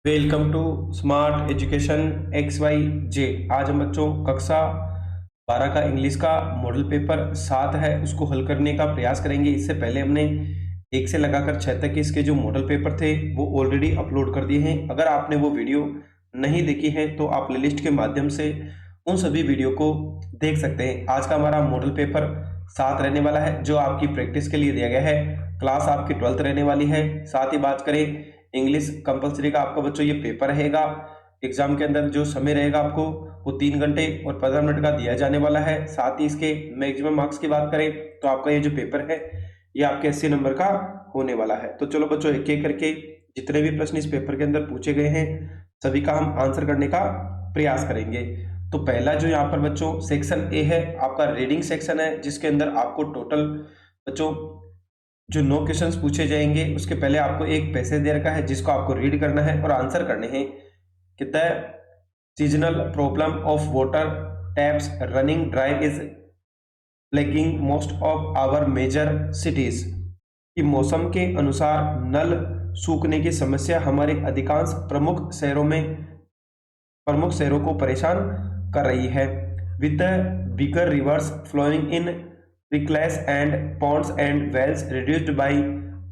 Welcome to smart education X Y Z. आज हम बच्चों कक्षा 12 का इंग्लिश का मॉडल पेपर 7 है उसको हल करने का प्रयास करेंगे। इससे पहले हमने 1 से लगाकर 6 तक के इसके जो मॉडल पेपर थे वो ऑलरेडी अपलोड कर दिए हैं। अगर आपने वो वीडियो नहीं देखी है तो आप प्लेलिस्ट के माध्यम से उन सभी वीडियो को देख सकते हैं। आज का हमारा मॉडल पेपर 7 रहने वाला है जो आपकी प्रैक्टिस के लिए दिया गया है। क्लास आपकी 12th रहने वाली है। साथ ही बात करें इंग्लिश कंपलसरी का आपका बच्चों ये पेपर रहेगा। एग्जाम के अंदर जो समय रहेगा आपको वो 3 घंटे और 15 मिनट का दिया जाने वाला है। साथ ही इसके मैक्सिमम मार्क्स की बात करें तो आपका ये जो पेपर है ये आपके 80 नंबर का होने वाला है। तो चलो बच्चों एक एक करके जितने भी प्रश्न इस पेपर के अंदर पूछे गए हैं सभी का हम आंसर करने का प्रयास करेंगे। तो पहला जो यहाँ पर बच्चों सेक्शन ए है आपका रीडिंग सेक्शन है, जिसके अंदर आपको टोटल बच्चों जो 9 क्वेश्चंस पूछे जाएंगे उसके पहले आपको एक पैसेज दे रखा है जिसको आपको रीड करना है और आंसर करने हैं। कहता है seasonal problem of water taps running dry is plaguing most of our major cities. कि मौसम के अनुसार नल सूखने की समस्या हमारे अधिकांश प्रमुख शहरों को परेशान कर रही है। With the bigger rivers flowing in creeks and ponds and wells reduced by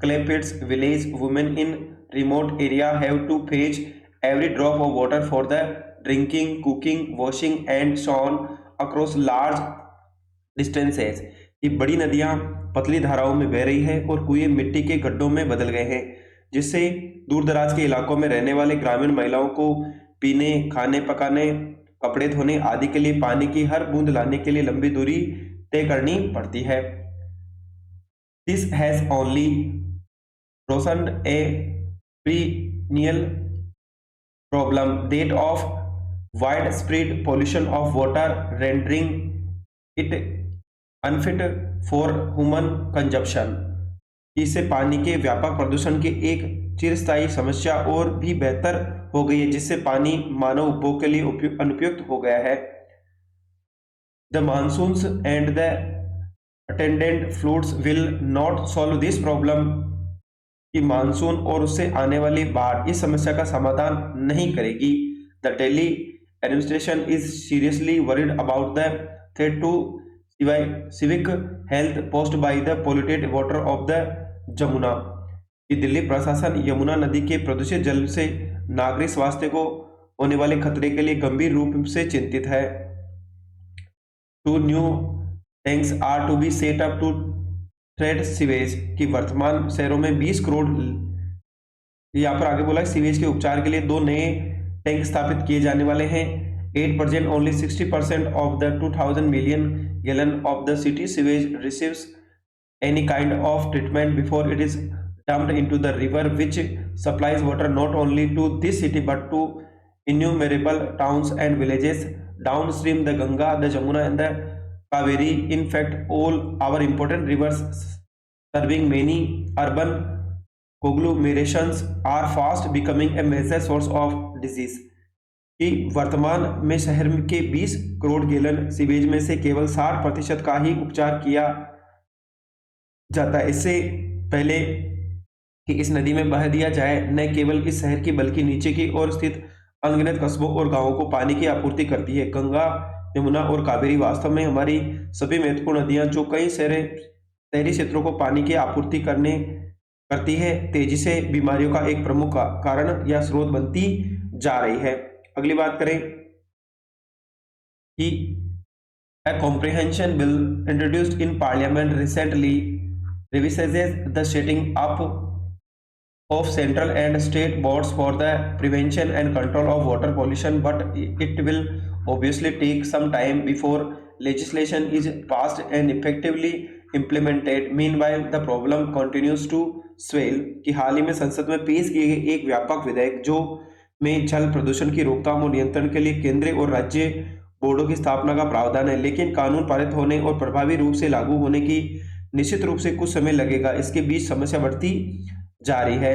clay pits, village women in remote area have to fetch every drop of water for the drinking, cooking, washing and so on across large distances। ये बड़ी नदियां पतली धाराओं में बह रही है और कुएं मिट्टी के गड्ढों में बदल गए हैं, जिससे दूर दराज के इलाकों में रहने वाले ग्रामीण महिलाओं को पीने, खाने पकाने, कपड़े धोने आदि के लिए पानी की हर बूंद लाने के लिए लंबी दूरी तय करनी पड़ती है। This has only worsened A perennial problem that of wide spread pollution of water rendering it unfit for human consumption. इससे पानी के व्यापक प्रदूषण की एक चिरस्थायी समस्या और भी बेहतर हो गई है, जिससे पानी मानव उपभोग के लिए अनुपयुक्त हो गया है। The monsoons and the attendant floods will not solve this problem। कि मानसून और उससे आने वाली बाढ़ इस समस्या का समाधान नहीं करेगी। The Delhi administration is seriously worried about the threat to civic health posed by the polluted water of the Jamuna। कि दिल्ली प्रशासन यमुना नदी के प्रदूषित जल से नागरिक स्वास्थ्य को होने वाले खतरे के लिए गंभीर रूप से चिंतित है। Two new tanks are to be set up to treat sewage। की वर्तमान शहरों में 20 करोड़ यहाँ पर आगे बोला है सीवेज के उपचार के लिए 2 नए टैंक स्थापित किए जाने वाले हैं। 8% only 60% of the 2000 million gallon of the city sewage receives any kind of treatment before it is dumped into the river, which supplies water not only to this city but to innumerable towns and villages downstream the Ganga, the Jamuna and the Kaveri। In fact, all our important rivers serving many urban conglomerations are fast becoming a major source of disease। कि वर्तमान में शहर के 20 crore gallon sewage में से केवल 60% का ही उपचार किया जाता है। इससे पहले कि इस नदी में बहा दिया जाए, न केवल इस शहर की बल्कि नीचे की ओर स्थित अनगिनत कस्बों और गांवों को पानी की आपूर्ति करती है। गंगा, यमुना और कावेरी वास्तव में हमारी सभी महत्वपूर्ण नदियां जो कई शहरी क्षेत्रों को पानी की आपूर्ति करती है, तेजी से बीमारियों का एक प्रमुख कारण या स्रोत बनती जा रही है। अगली बात करें कि a comprehension bill introduced in parliament recently revises the setting up of central and state boards for the prevention and control of water pollution, but it will obviously take some time before legislation is passed and effectively implemented। Meanwhile the problem continues to swell। कि हाल ही में संसद में पेश किए गए एक व्यापक विधेयक जो में जल प्रदूषण की रोकथाम और नियंत्रण के लिए केंद्रीय और राज्य बोर्डों की स्थापना का प्रावधान है, लेकिन कानून पारित होने और प्रभावी रूप से लागू होने की निश्चित रूप से कुछ समय लगेगा। इसके बीच समस्या बढ़ती जा रही है।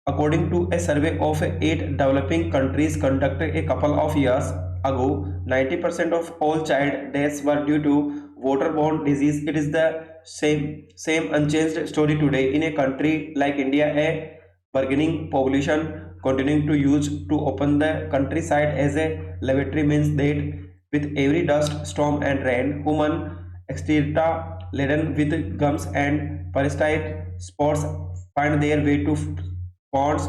According to a survey of 8 developing countries conducted a couple of years ago, 90% of all child deaths were due to waterborne disease। It is the same unchanged story today in a country like India, a burgeoning population, continuing to use to open the countryside as a lavatory means that with every dust storm and rain human excreta laden with gums and parasite spores find their way to ponds,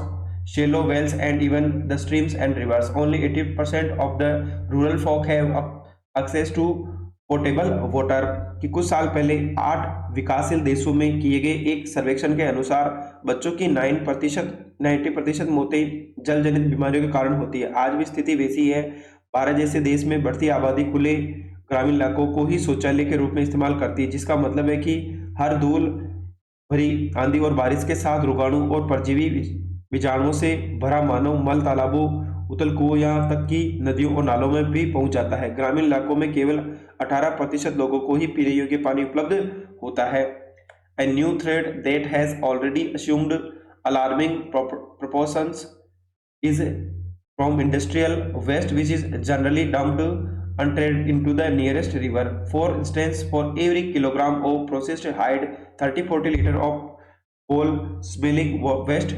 shallow wells and even the streams and rivers. Only 80% of the rural folk have access to portable water. कि कुछ साल पहले 8 विकासशील देशों में किए गए एक सर्वेक्षण के अनुसार बच्चों की 90% मौतें जल जनित बीमारियों के कारण होती है। आज भी स्थिति वैसी है। भारत जैसे देश में बढ़ती आबादी खुले ग्रामीण इलाकों को ही शौचालय के रूप में इस्तेमाल करती है, जिसका मतलब है कि हर धूल भरी आंधी और बारिश के साथ रोगाणु और परजीवी बीजाणुओं से भरा मानव मल तालाबों, उथल कुओं, यहाँ तक कि नदियों और नालों में भी पहुंच जाता है। ग्रामीण इलाकों में केवल 18% लोगों को ही पीने योग्य पानी उपलब्ध होता है। A new threat that has already assumed alarming proportions is from industrial waste, which is generally dumped untreated into the nearest river. For instance, for every kilogram of processed hide, 30-40 liters of foul-smelling waste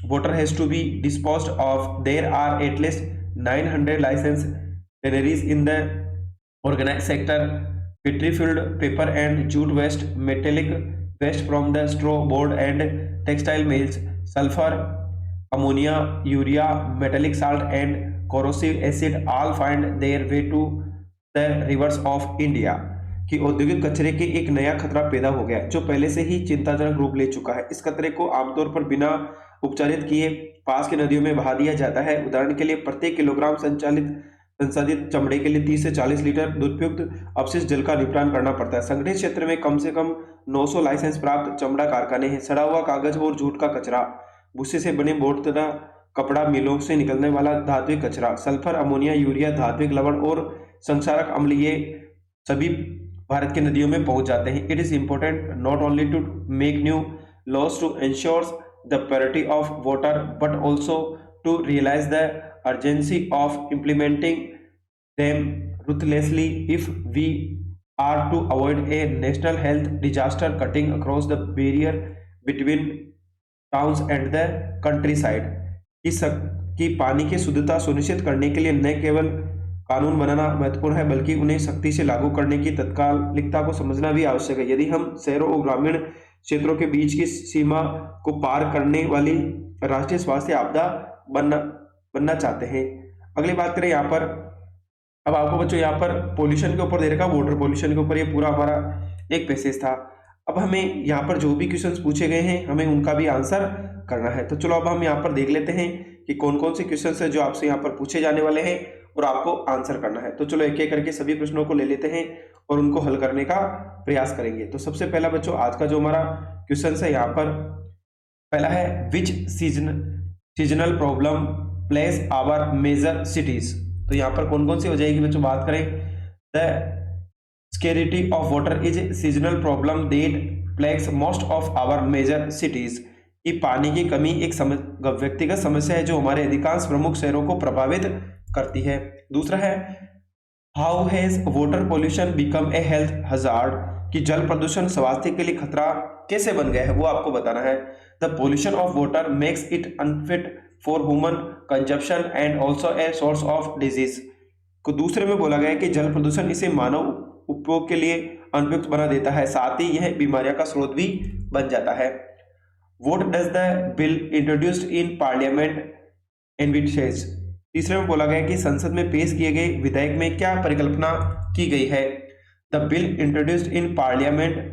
water has to be disposed of. There are at least 900 licensed tanneries in the organized sector. Petrified paper and jute waste, metallic waste from the straw, board and textile mills, sulfur, ammonia, urea, metallic salt and corrosive acid all find their way to the rivers of India। कि औद्योगिक कचरे के एक नया खतरा पैदा हो गया जो पहले से ही चिंताजनक रूप ले चुका है। इस कचरे को आमतौर पर बिना उपचारित किए पास की नदियों में बहा दिया जाता है। उदाहरण के लिए प्रत्येक किलोग्राम संसाधित चमड़े के लिए 30 से 40 लीटर दुरुपयुक्त अपशिष्ट जल का निपटान करना पड़ता है। संगठित क्षेत्र में कम से कम 900 लाइसेंस प्राप्त चमड़ा कारखाने हैं। सड़ा हुआ कागज और जूट का कचरा, भूसे से बने बोर्ड तथा कपड़ा मिलों से निकलने वाला धात्विक कचरा, सल्फर, अमोनिया, यूरिया, धात्विक लवण और संक्षारक अम्ल, ये सभी भारत की नदियों में पहुंच जाते हैं। It is important not only to make new laws to ensure the purity of water but also to realise the urgency of implementing them ruthlessly if we are to avoid a national health disaster cutting across the barrier between towns and the countryside। कि पानी की शुद्धता सुनिश्चित करने के लिए न केवल कानून बनाना महत्वपूर्ण है बल्कि उन्हें सख्ती से लागू करने की तत्कालिकता को समझना भी आवश्यक है। यदि हम शहरों और ग्रामीण क्षेत्रों के बीच की सीमा को पार करने वाली राष्ट्रीय स्वास्थ्य आपदा बनना चाहते हैं। अगली बात करें यहाँ पर, अब आपको बच्चों यहाँ पर पोल्यूशन के ऊपर दे रखा, वाटर पोल्यूशन के ऊपर ये पूरा हमारा एक पैसेज था। अब हमें यहाँ पर जो भी क्वेश्चंस पूछे गए हैं हमें उनका भी आंसर करना है। तो चलो अब हम यहाँ पर देख लेते हैं कि कौन कौन से क्वेश्चंस है जो आपसे यहाँ पर पूछे जाने वाले हैं और आपको आंसर करना है। तो चलो एक एक करके सभी प्रश्नों को ले लेते हैं और उनको हल करने का प्रयास करेंगे। तो सबसे पहला बच्चों आज का जो हमारा क्वेश्चन है यहाँ पर पहला है, which seasonal problem plagues our major cities. तो यहाँ पर कौन कौन सी हो जाएगी बच्चों, बात करें the scarcity of water is seasonal problem that plagues most of our major cities. कि पानी की कमी एक व्यक्तिगत समस्या है जो हमारे अधिकांश प्रमुख शहरों को प्रभावित करती है। दूसरा है, how has water pollution become a health hazard. कि जल प्रदूषण स्वास्थ्य के लिए खतरा कैसे बन गया है वो आपको बताना है। The pollution of water makes it unfit for human consumption and also a source of disease. को दूसरे में बोला गया है कि जल प्रदूषण इसे मानव उपयोग के लिए अनुपयुक्त बना देता है, साथ ही यह बीमारियों का स्रोत भी बन जाता है। What does the bill introduced in parliament envisages. तीसरे में बोला गया कि संसद में पेश किए गए विधेयक में क्या परिकल्पना की गई है। The bill introduced in parliament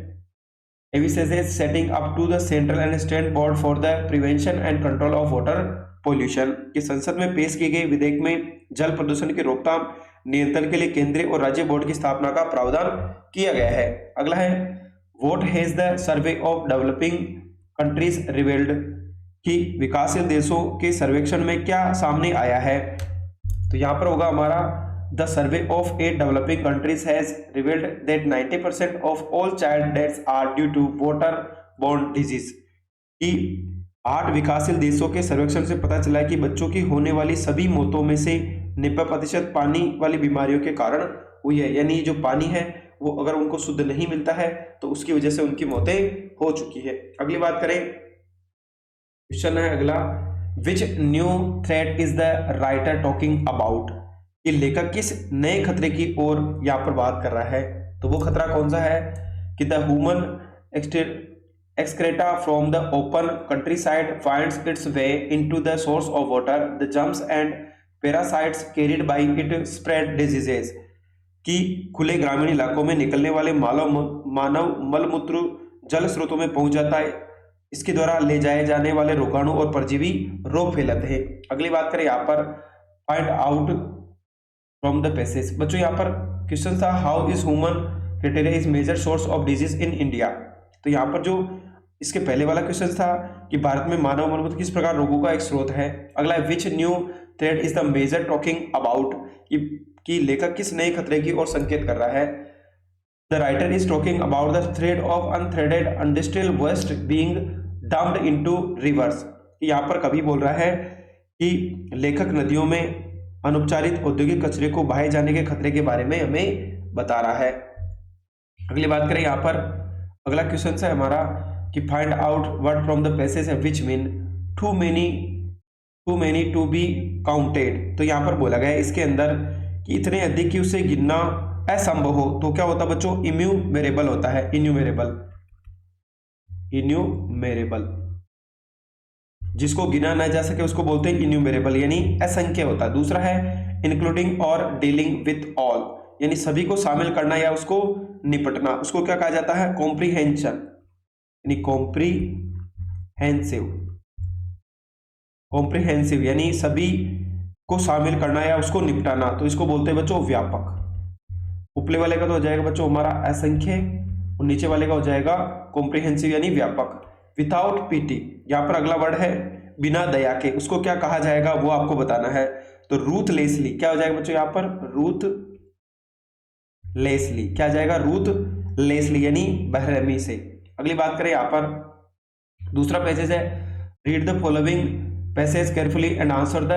envisages setting up to the central and state board for the prevention and control of water pollution। कि संसद में पेश किए गए विधेयक में जल प्रदूषण की रोकथाम नियंत्रण के लिए केंद्रीय और राज्य बोर्ड की स्थापना का प्रावधान किया गया है। अगला है, what has the survey of developing countries revealed. कि विकासशील देशों के सर्वेक्षण में क्या सामने आया है। तो यहाँ पर होगा हमारा, The survey of 8 developing countries has revealed that 90% of all child deaths are due to water-borne disease। कि 8 विकासशील देशों के सर्वेक्षण से पता चला है कि बच्चों की होने वाली सभी मौतों में से 90% पानी वाली बीमारियों के कारण हुई है। यानी जो पानी है वो अगर उनको शुद्ध नहीं मिलता है तो उसकी वजह से उनकी मौतें हो चुकी है। अगली बात करें, क्वेश्चन है अगला, which new threat is the writer talking about, कि लेखक किस नए खतरे की ओर यहाँ पर बात कर रहा है। तो वो खतरा कौन सा है कि the human excreta from the open countryside finds its way into the source of water. The germs and parasites carried by it spread diseases, कि खुले ग्रामीण इलाकों में निकलने वाले मानव मलमूत्र जल स्रोतों में पहुंच जाता है, इसके द्वारा ले जाए जाने वाले रोगाणु और परजीवी रोग फैलाते हैं। अगली बात करें यहाँ पर find out from the passage. बच्चों यहाँ पर क्वेश्चन था how is human criteria is major source of disease in India. तो यहाँ पर जो इसके पहले वाला क्वेश्चन था कि भारत में मानव मलमूत्र किस प्रकार रोगों का एक स्रोत है। अगला which new thread is the mayor talking about, कि लेखक किस नए खतरे की ओर संकेत कर रहा है। The writer is talking about the threat of untreated industrial waste being dumped into rivers, कि यहाँ पर कवि बोल रहा है कि लेखक नदियों में अनुपचारित औद्योगिक कचरे को बहाए जाने के खतरे के बारे में हमें बता रहा है। अगली बात करें यहाँ पर अगला क्वेश्चन है हमारा कि find out word from the passage which mean too many to be counted. तो यहाँ पर बोला गया है इसके अंदर कि इतने अधिक कि उसे गिनना असंभव हो, तो क्या होता है बच्चों, इन्यूमेरेबल होता है। इन्यूमेरेबल जिसको गिना ना जा सके उसको बोलते हैं इन्यूमेरेबल, यानी असंख्य होता है। दूसरा है इंक्लूडिंग और डीलिंग विथ ऑल, यानी सभी को शामिल करना या उसको निपटना, उसको क्या कहा जाता है, कॉम्प्रीहेंशन, यानी कॉम्प्रीहेंसिव यानी सभी को शामिल करना या उसको निपटाना, तो इसको बोलते हैं बच्चों व्यापक। ऊपरे वाले का तो हो जाएगा बच्चों हमारा असंख्य और नीचे वाले का हो जाएगा कॉम्प्रीहेंसिव यानी व्यापक। विदाउट पीटी, यहाँ पर अगला वर्ड है बिना दया के, उसको क्या कहा जाएगा वो आपको बताना है। तो रूथलेसली क्या हो जाएगा बच्चों, यहाँ पर रूथलेसली क्या आ जाएगा, रूथलेसली यानी बेरहमी से। अगली बात करें यहाँ पर दूसरा पैसेज है read the following passage carefully and answer the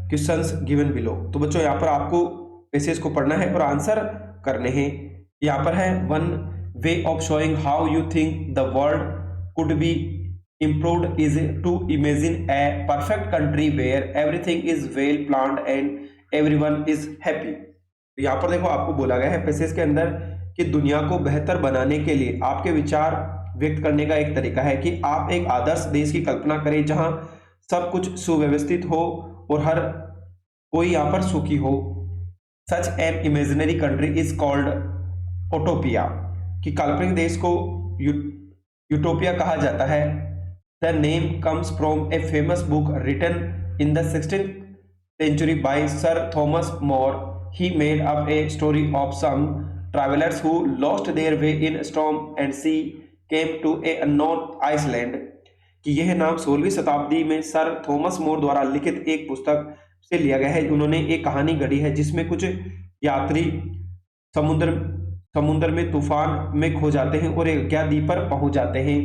questions given below. तो बच्चों यहाँ पर आपको पैसेज को पढ़ना है और आंसर करने हैं। यहाँ पर है one way of showing how you think the world could be improved is to imagine a perfect country where everything is well planned and everyone is happy। तो यहाँ पर देखो आपको बोला गया है पैसेज के अंदर कि दुनिया को बेहतर बनाने के लिए आपके विचार व्यक्त करने का एक तरीका है कि आप एक आदर्श देश की कल्पना करें जहां सब कुछ सुव्यवस्थित हो और हर कोई यहाँ पर सुखी हो। Such an imaginary country is called utopia, कि काल्पनिक देश को यूटोपिया कहा जाता है। The name comes from a famous book written in the 16th century by Sir Thomas More। He made up a story of some travelers who lost their way in storm and sea came to a unknown Iceland। कि यह नाम 16वीं शताब्दी में sir Thomas More द्वारा लिखित एक पुस्तक से लिया गया है। उन्होंने एक कहानी गढ़ी है जिसमें कुछ यात्री समुद्र में तूफान में खो जाते हैं और एक अज्ञात द्वीप पर पहुंच जाते हैं।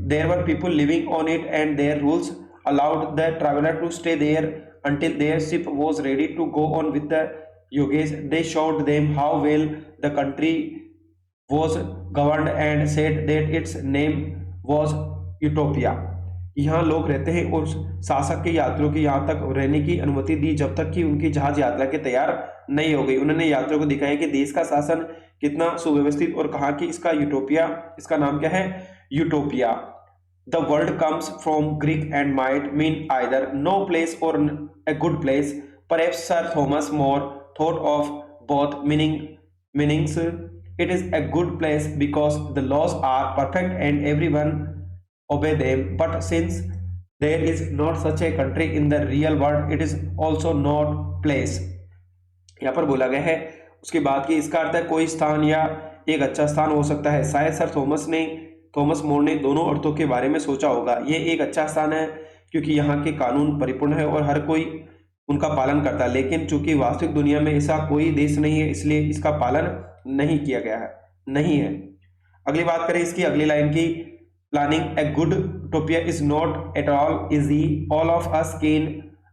There were people living on it and their rules allowed the traveler to stay there until their ship was ready to go on with the voyage। They showed them how well the country was governed and said that its name was Utopia। यहाँ लोग रहते हैं और शासक के यात्रियों की यहाँ तक रहने की अनुमति दी जब तक कि उनकी जहाज यात्रा के तैयार नहीं हो गई। उन्होंने यात्रियों को दिखाया कि देश का शासन कितना सुव्यवस्थित और कहा कि इसका यूटोपिया, इसका नाम क्या है, utopia. The word comes from Greek and might mean either no place or a good place। Perhaps Sir Thomas More thought of both meanings। It is a good place because the laws are perfect and everyone obey them। But since there is not such a country in the real world, it is also not place। यहाँ पर बोला गया है उसके बाद कि इसका अर्थ है कोई स्थान या एक अच्छा स्थान हो सकता है। शायद सर थॉमस मोर ने दोनों अर्थों के बारे में सोचा होगा। ये एक अच्छा स्थान है क्योंकि यहाँ के कानून परिपूर्ण है और हर कोई उनका पालन करता है, लेकिन चूंकि वास्तविक दुनिया में ऐसा कोई देश नहीं है इसलिए इसका पालन नहीं किया गया है, नहीं है। अगली बात करें इसकी अगली लाइन की, planning a good utopia is not at all easy. All of us can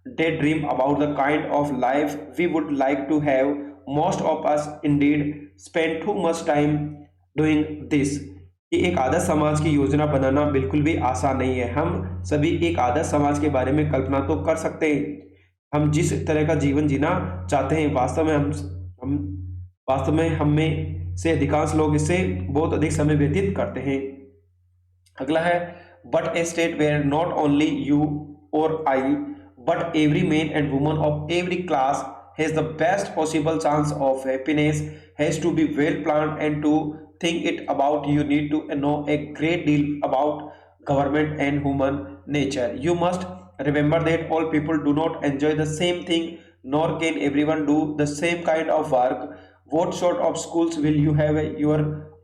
daydream about the kind of life we would like to have. Most of us indeed spend too much time doing this. कि एक आदर्श समाज की योजना बनाना बिल्कुल भी आसान नहीं है। हम सभी एक आदर्श समाज के बारे में कल्पना तो कर सकते हैं, हम जिस तरह का जीवन जीना चाहते हैं, हम वास्तव में हम में से अधिकांश लोग इससे बहुत अधिक समय व्यतीत करते हैं। अगला है, but a state where not only you और I but every man and woman of every class has the best possible chance of happiness has to be well planned and to think it about. You need to know a great deal about government and human nature. You must remember that all people do not enjoy the same thing, nor can everyone do the same kind of work. What sort of schools will you have your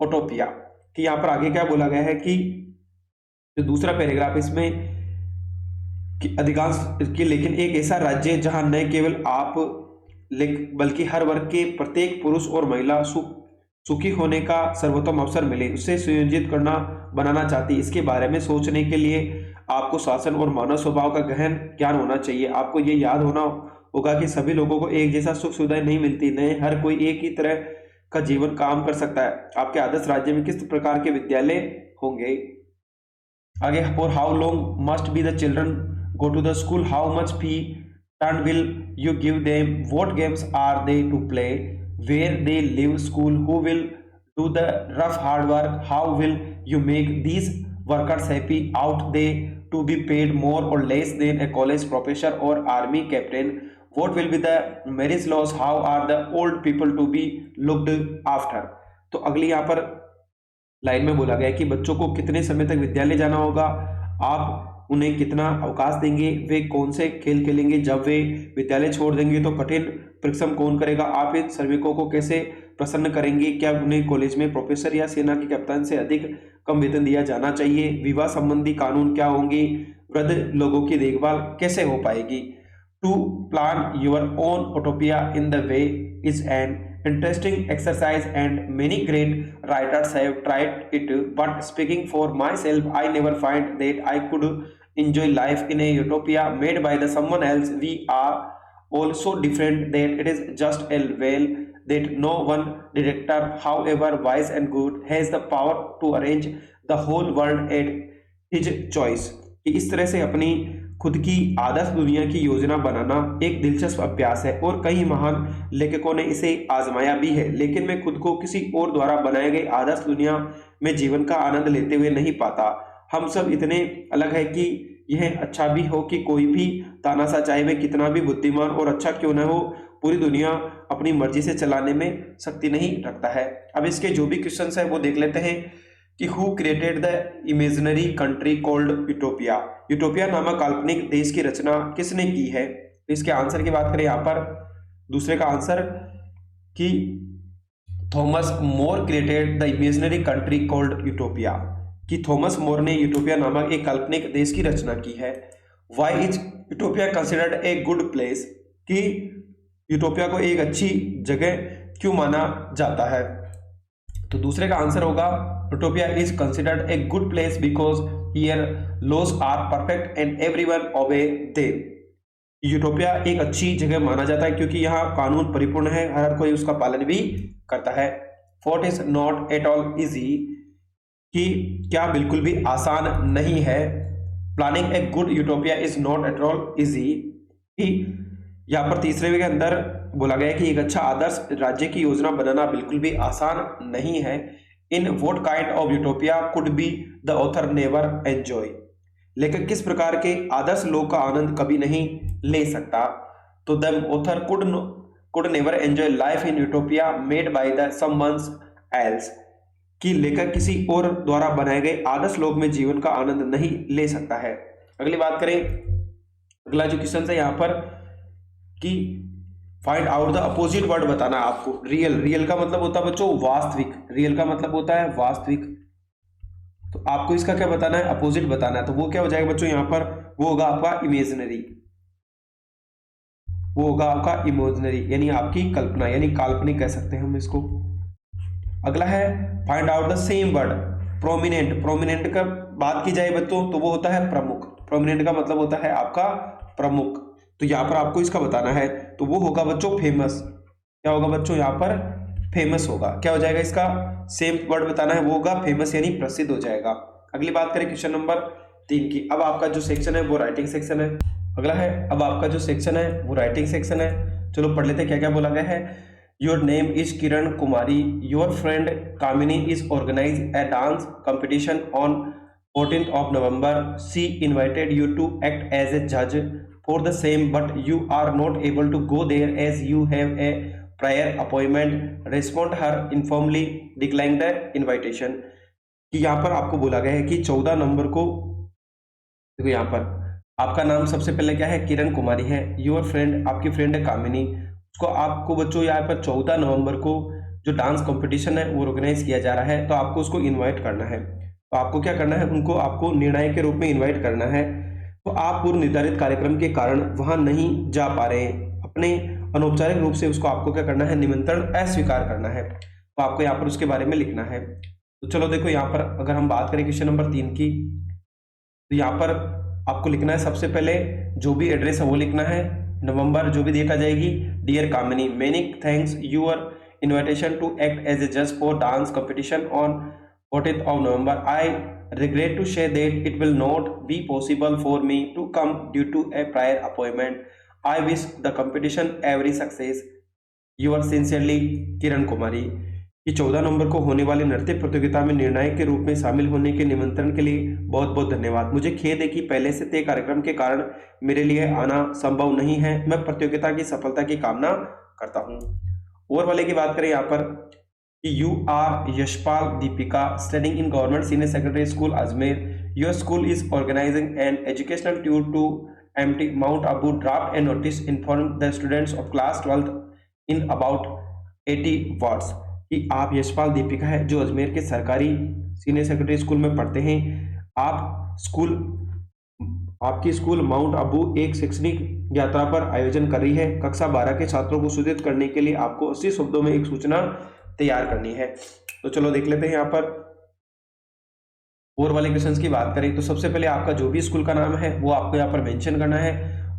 utopia? कि यहाँ पर आगे क्या बोला गया है कि जो दूसरा पैराग्राफ इसमें कि अधिकांश की, लेकिन एक ऐसा राज्य जहां न केवल आप बल्कि हर वर्ग के प्रत्येक पुरुष और महिला सुखी होने का सर्वोत्तम अवसर मिले, उससे सुयोजित करना बनाना चाहती। इसके बारे में सोचने के लिए आपको शासन और मानव स्वभाव का गहन ज्ञान होना चाहिए। आपको ये याद होना होगा कि सभी लोगों को एक जैसा सुख सुविधाएं नहीं मिलती, नहीं हर कोई एक ही तरह का जीवन काम कर सकता है। आपके आदर्श राज्य में किस प्रकार के विद्यालय होंगे? आगे, for how long must be the children go to the school, how much fee turn will you give them, what games are they to play, where they live, school, who will do the rough hard work, how will you make these workers happy, out they to be paid more or less than a college professor or army captain, what will be the marriage laws, how are the old people to be looked after। तो अगली यहाँ पर line में बोला गया कि बच्चों को कितने समय तक विद्यालय जाना होगा, आप उन्हें कितना अवकाश देंगे, वे कौन से खेल खेलेंगे, जब वे विद्यालय छोड़ देंगे तो कठिन परिश्रम कौन करेगा, आप इन श्रमिकों को कैसे प्रसन्न करेंगे, क्या उन्हें कॉलेज में प्रोफेसर या सेना के कप्तान से अधिक कम वेतन दिया जाना चाहिए, विवाह संबंधी कानून क्या होंगे, वृद्ध लोगों की देखभाल कैसे हो पाएगी। To plan your own utopia in the way is an interesting exercise and many great writers have tried it, but speaking for myself, I never find that I could enjoy life in a utopia made by the someone else. We are all so different that it is just a well that no one director, however wise and good, has the power to arrange the whole world at his choice। कि इस तरह से अपनी खुद की आदर्श दुनिया की योजना बनाना एक दिलचस्प अभ्यास है और कई महान लेखकों ने इसे आजमाया भी है, लेकिन मैं खुद को किसी और द्वारा बनाए गए आदर्श दुनिया में जीवन का आनंद लेते हुए नहीं पाता। हम सब इतने अलग है कि यह अच्छा भी हो कि कोई भी तानाशाह, चाहे वह कितना भी बुद्धिमान और अच्छा क्यों न हो, पूरी दुनिया अपनी मर्जी से चलाने में शक्ति नहीं रखता है। अब इसके जो भी क्वेश्चंस है वो देख लेते हैं कि who created the imaginary country called utopia. Utopia नामक काल्पनिक देश की रचना किसने की है? तो इसके आंसर की बात करें यहाँ पर दूसरे का आंसर कि Thomas More created the imaginary country called utopia, कि थॉमस मोर ने यूटोपिया नामक एक काल्पनिक देश की रचना की है। Why is utopia considered a good place, कि यूटोपिया को एक अच्छी जगह क्यों माना जाता है? तो दूसरे का आंसर होगा utopia is considered a good place because here laws are perfect and everyone obey them. Utopia एक अच्छी जगह माना जाता है क्योंकि यहाँ कानून परिपूर्ण है, हर कोई उसका पालन भी करता है। Fourth is not at all easy, कि क्या बिल्कुल भी आसान नहीं है। Planning a good utopia is not at all easy, कि यहाँ पर तीसरे के अंदर बोला गया कि एक अच्छा आदर्श राज्य की योजना बनाना बिल्कुल भी आसान नहीं है। In what kind of utopia could be the author never enjoy, लेकिन किस प्रकार के आदर्श लोक का आनंद कभी नहीं ले सकता। तो the author could never enjoy life in utopia made by the someone's else, कि लेखक किसी और द्वारा बनाए गए आदर्श लोक में जीवन का आनंद नहीं ले सकता है। अगली बात करें, अगला जो क्वेश्चन है यहाँ पर कि find out the opposite word बताना है आपको। रियल का मतलब होता है बच्चों वास्तविक, रियल का मतलब होता है वास्तविक, तो आपको इसका क्या बताना है? अपोजिट बताना है। तो वो क्या हो जाएगा बच्चों यहाँ पर? वो होगा आपका इमेजिनरी, वो होगा आपका इमेजिनरी यानी आपकी कल्पना, यानी काल्पनिक कह सकते हैं हम इसको। अगला है find out the same word prominent. Prominent का बात की जाए बच्चों तो वो होता है प्रमुख, प्रोमिनेंट का मतलब होता है आपका प्रमुख, तो यहाँ पर आपको इसका बताना है। तो वो होगा बच्चों फेमस, क्या होगा बच्चों यहाँ पर? फेमस होगा। क्या हो जाएगा इसका सेम वर्ड बताना है, वो होगा फेमस यानी प्रसिद्ध हो जाएगा। अगली बात करें क्वेश्चन नंबर 3 की। अब आपका जो सेक्शन है वो राइटिंग सेक्शन है। अगला है, अब आपका जो सेक्शन है वो राइटिंग सेक्शन है। चलो पढ़ लेते हैं क्या क्या बोला गया है। Your name is Kiran Kumari, your friend Kamini is organise a dance competition on 14th of November. She invited you to act as a judge for the same, but you are not able to go there as you have a prior appointment. Respond her informally decline the invitation. कि यहाँ पर आपको बोला गया है कि 14 नवंबर को, देखो यहाँ पर आपका नाम सबसे पहले क्या है, किरण कुमारी है। योर फ्रेंड, आपकी फ्रेंड है कामिनी, उसको आपको बच्चों यहाँ पर 14 नवंबर को जो डांस कंपटीशन है वो ऑर्गेनाइज किया जा रहा है, तो आपको उसको इनवाइट करना है। तो आपको क्या करना है, उनको आपको निर्णायक के रूप में इनवाइट करना है। तो आप पूर्व निर्धारित कार्यक्रम के कारण वहां नहीं जा पा रहे हैं, अपने अनौपचारिक रूप से उसको आपको क्या करना है, निमंत्रण अस्वीकार करना है। तो आपको यहाँ पर उसके बारे में लिखना है। तो चलो देखो यहाँ पर अगर हम बात करें क्वेश्चन नंबर 3 की, तो यहाँ पर आपको लिखना है सबसे पहले जो भी एड्रेस है वो लिखना है, नवंबर जो भी डेट आ जाएगी। Dear Kamini, many thanks your invitation to act as a जज for dance competition on 14th of November. I regret to say that it will not be possible for me to come due to a prior appointment. I wish the competition every success. Yours sincerely, Kiran Kumari. कि 14 नवंबर को होने वाली नृत्य प्रतियोगिता में निर्णायक के रूप में शामिल होने के निमंत्रण के लिए बहुत बहुत धन्यवाद। मुझे खेद है कि पहले से तय कार्यक्रम के कारण मेरे लिए आना संभव नहीं है। मैं प्रतियोगिता की सफलता की कामना करता हूँ। और वाले की बात करें यहाँ पर, You are Yashpal Deepika, studying in Government Senior Secondary School, Ajmer. Your school is organizing an educational tour to MT Mount Abu. Draft a notice inform the students of class 12th in about 80 words. कि आप यशपाल दीपिका है जो अजमेर के सरकारी senior secondary school में पढ़ते हैं। आपकी स्कूल माउंट अबू एक शैक्षणिक यात्रा पर आयोजन कर रही है। कक्षा 12 के छात्रों को सूचित करने के लिए आपको 80 शब्दों में एक सूचना तैयार करनी है। तो चलो देख लेते हैं यहाँ पर और वाले क्वेश्चंस की बात करें तो सबसे पहले आपका जो भी स्कूल का नाम है वो आपको यहाँ पर मेंशन करना है।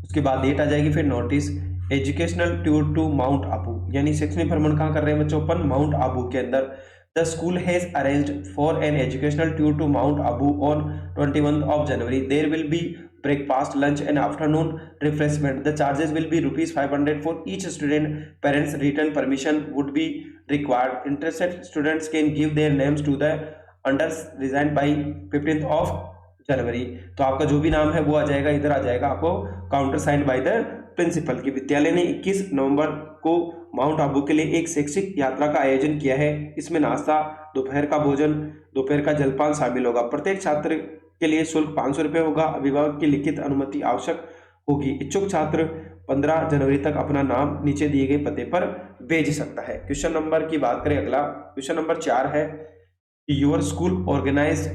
उसके बाद डेट आ जाएगी, फिर notice educational tour to Mount Abu, यानी शैक्षणिक भ्रमण कहाँ कर रहे हैं बच्चों, अपन माउंट आबू के अंदर। The school has arranged for an educational tour to Mount Abu on 21 of January. There will be breakfast, lunch and afternoon refreshment. The charges will be ₹500 for each student. Parents written permission would be required. Interested students can give their names to the unders resigned by 15th of January. तो आपका जो भी नाम है वो आ जाएगा, इधर आ जाएगा आपको countersigned by the principal. की विद्यालय ने 21 नवंबर को माउंट आबू के लिए एक शैक्षिक यात्रा का आयोजन किया है। इसमें नाश्ता, दोपहर का भोजन, दोपहर का जलपान शामिल होगा। प्रत्येक छात्र के लिए शुल्क 500 रुपये होगा। अभिभावक की लिखित अनुमति आवश्यक होगी। इच्छुक छात्र 15 जनवरी तक अपना नाम नीचे दिए गए पते पर भेज सकता है। क्वेश्चन नंबर की बात करें, अगला क्वेश्चन नंबर 4 है, your school organise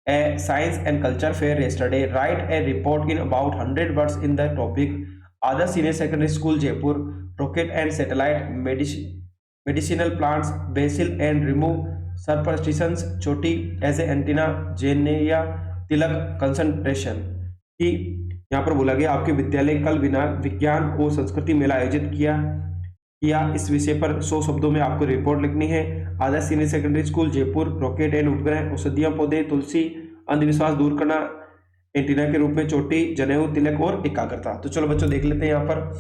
a science and culture fair yesterday. Write a report in about 100 words in the topic. Adarsh Senior Secondary School, Jaipur. Rocket and satellite, medicinal plants, basil and remove superstitions, choti as a antenna, जेनेया तिलक concentration. कि यहाँ पर बोला गया आपके विद्यालय कल विज्ञान और संस्कृति मेला आयोजित किया। इस विषय पर 100 शब्दों में आपको रिपोर्ट लिखनी है। Adarsh senior secondary school, Jaipur. Rocket and उपग्रह, औषधीय पौधे, तुलसी, अंधविश्वास दूर करना, एंटीना के रूप में चोटी, जनेऊ, तिलक और एकाग्रता। तो चलो बच्चों देख लेते हैं यहाँ पर।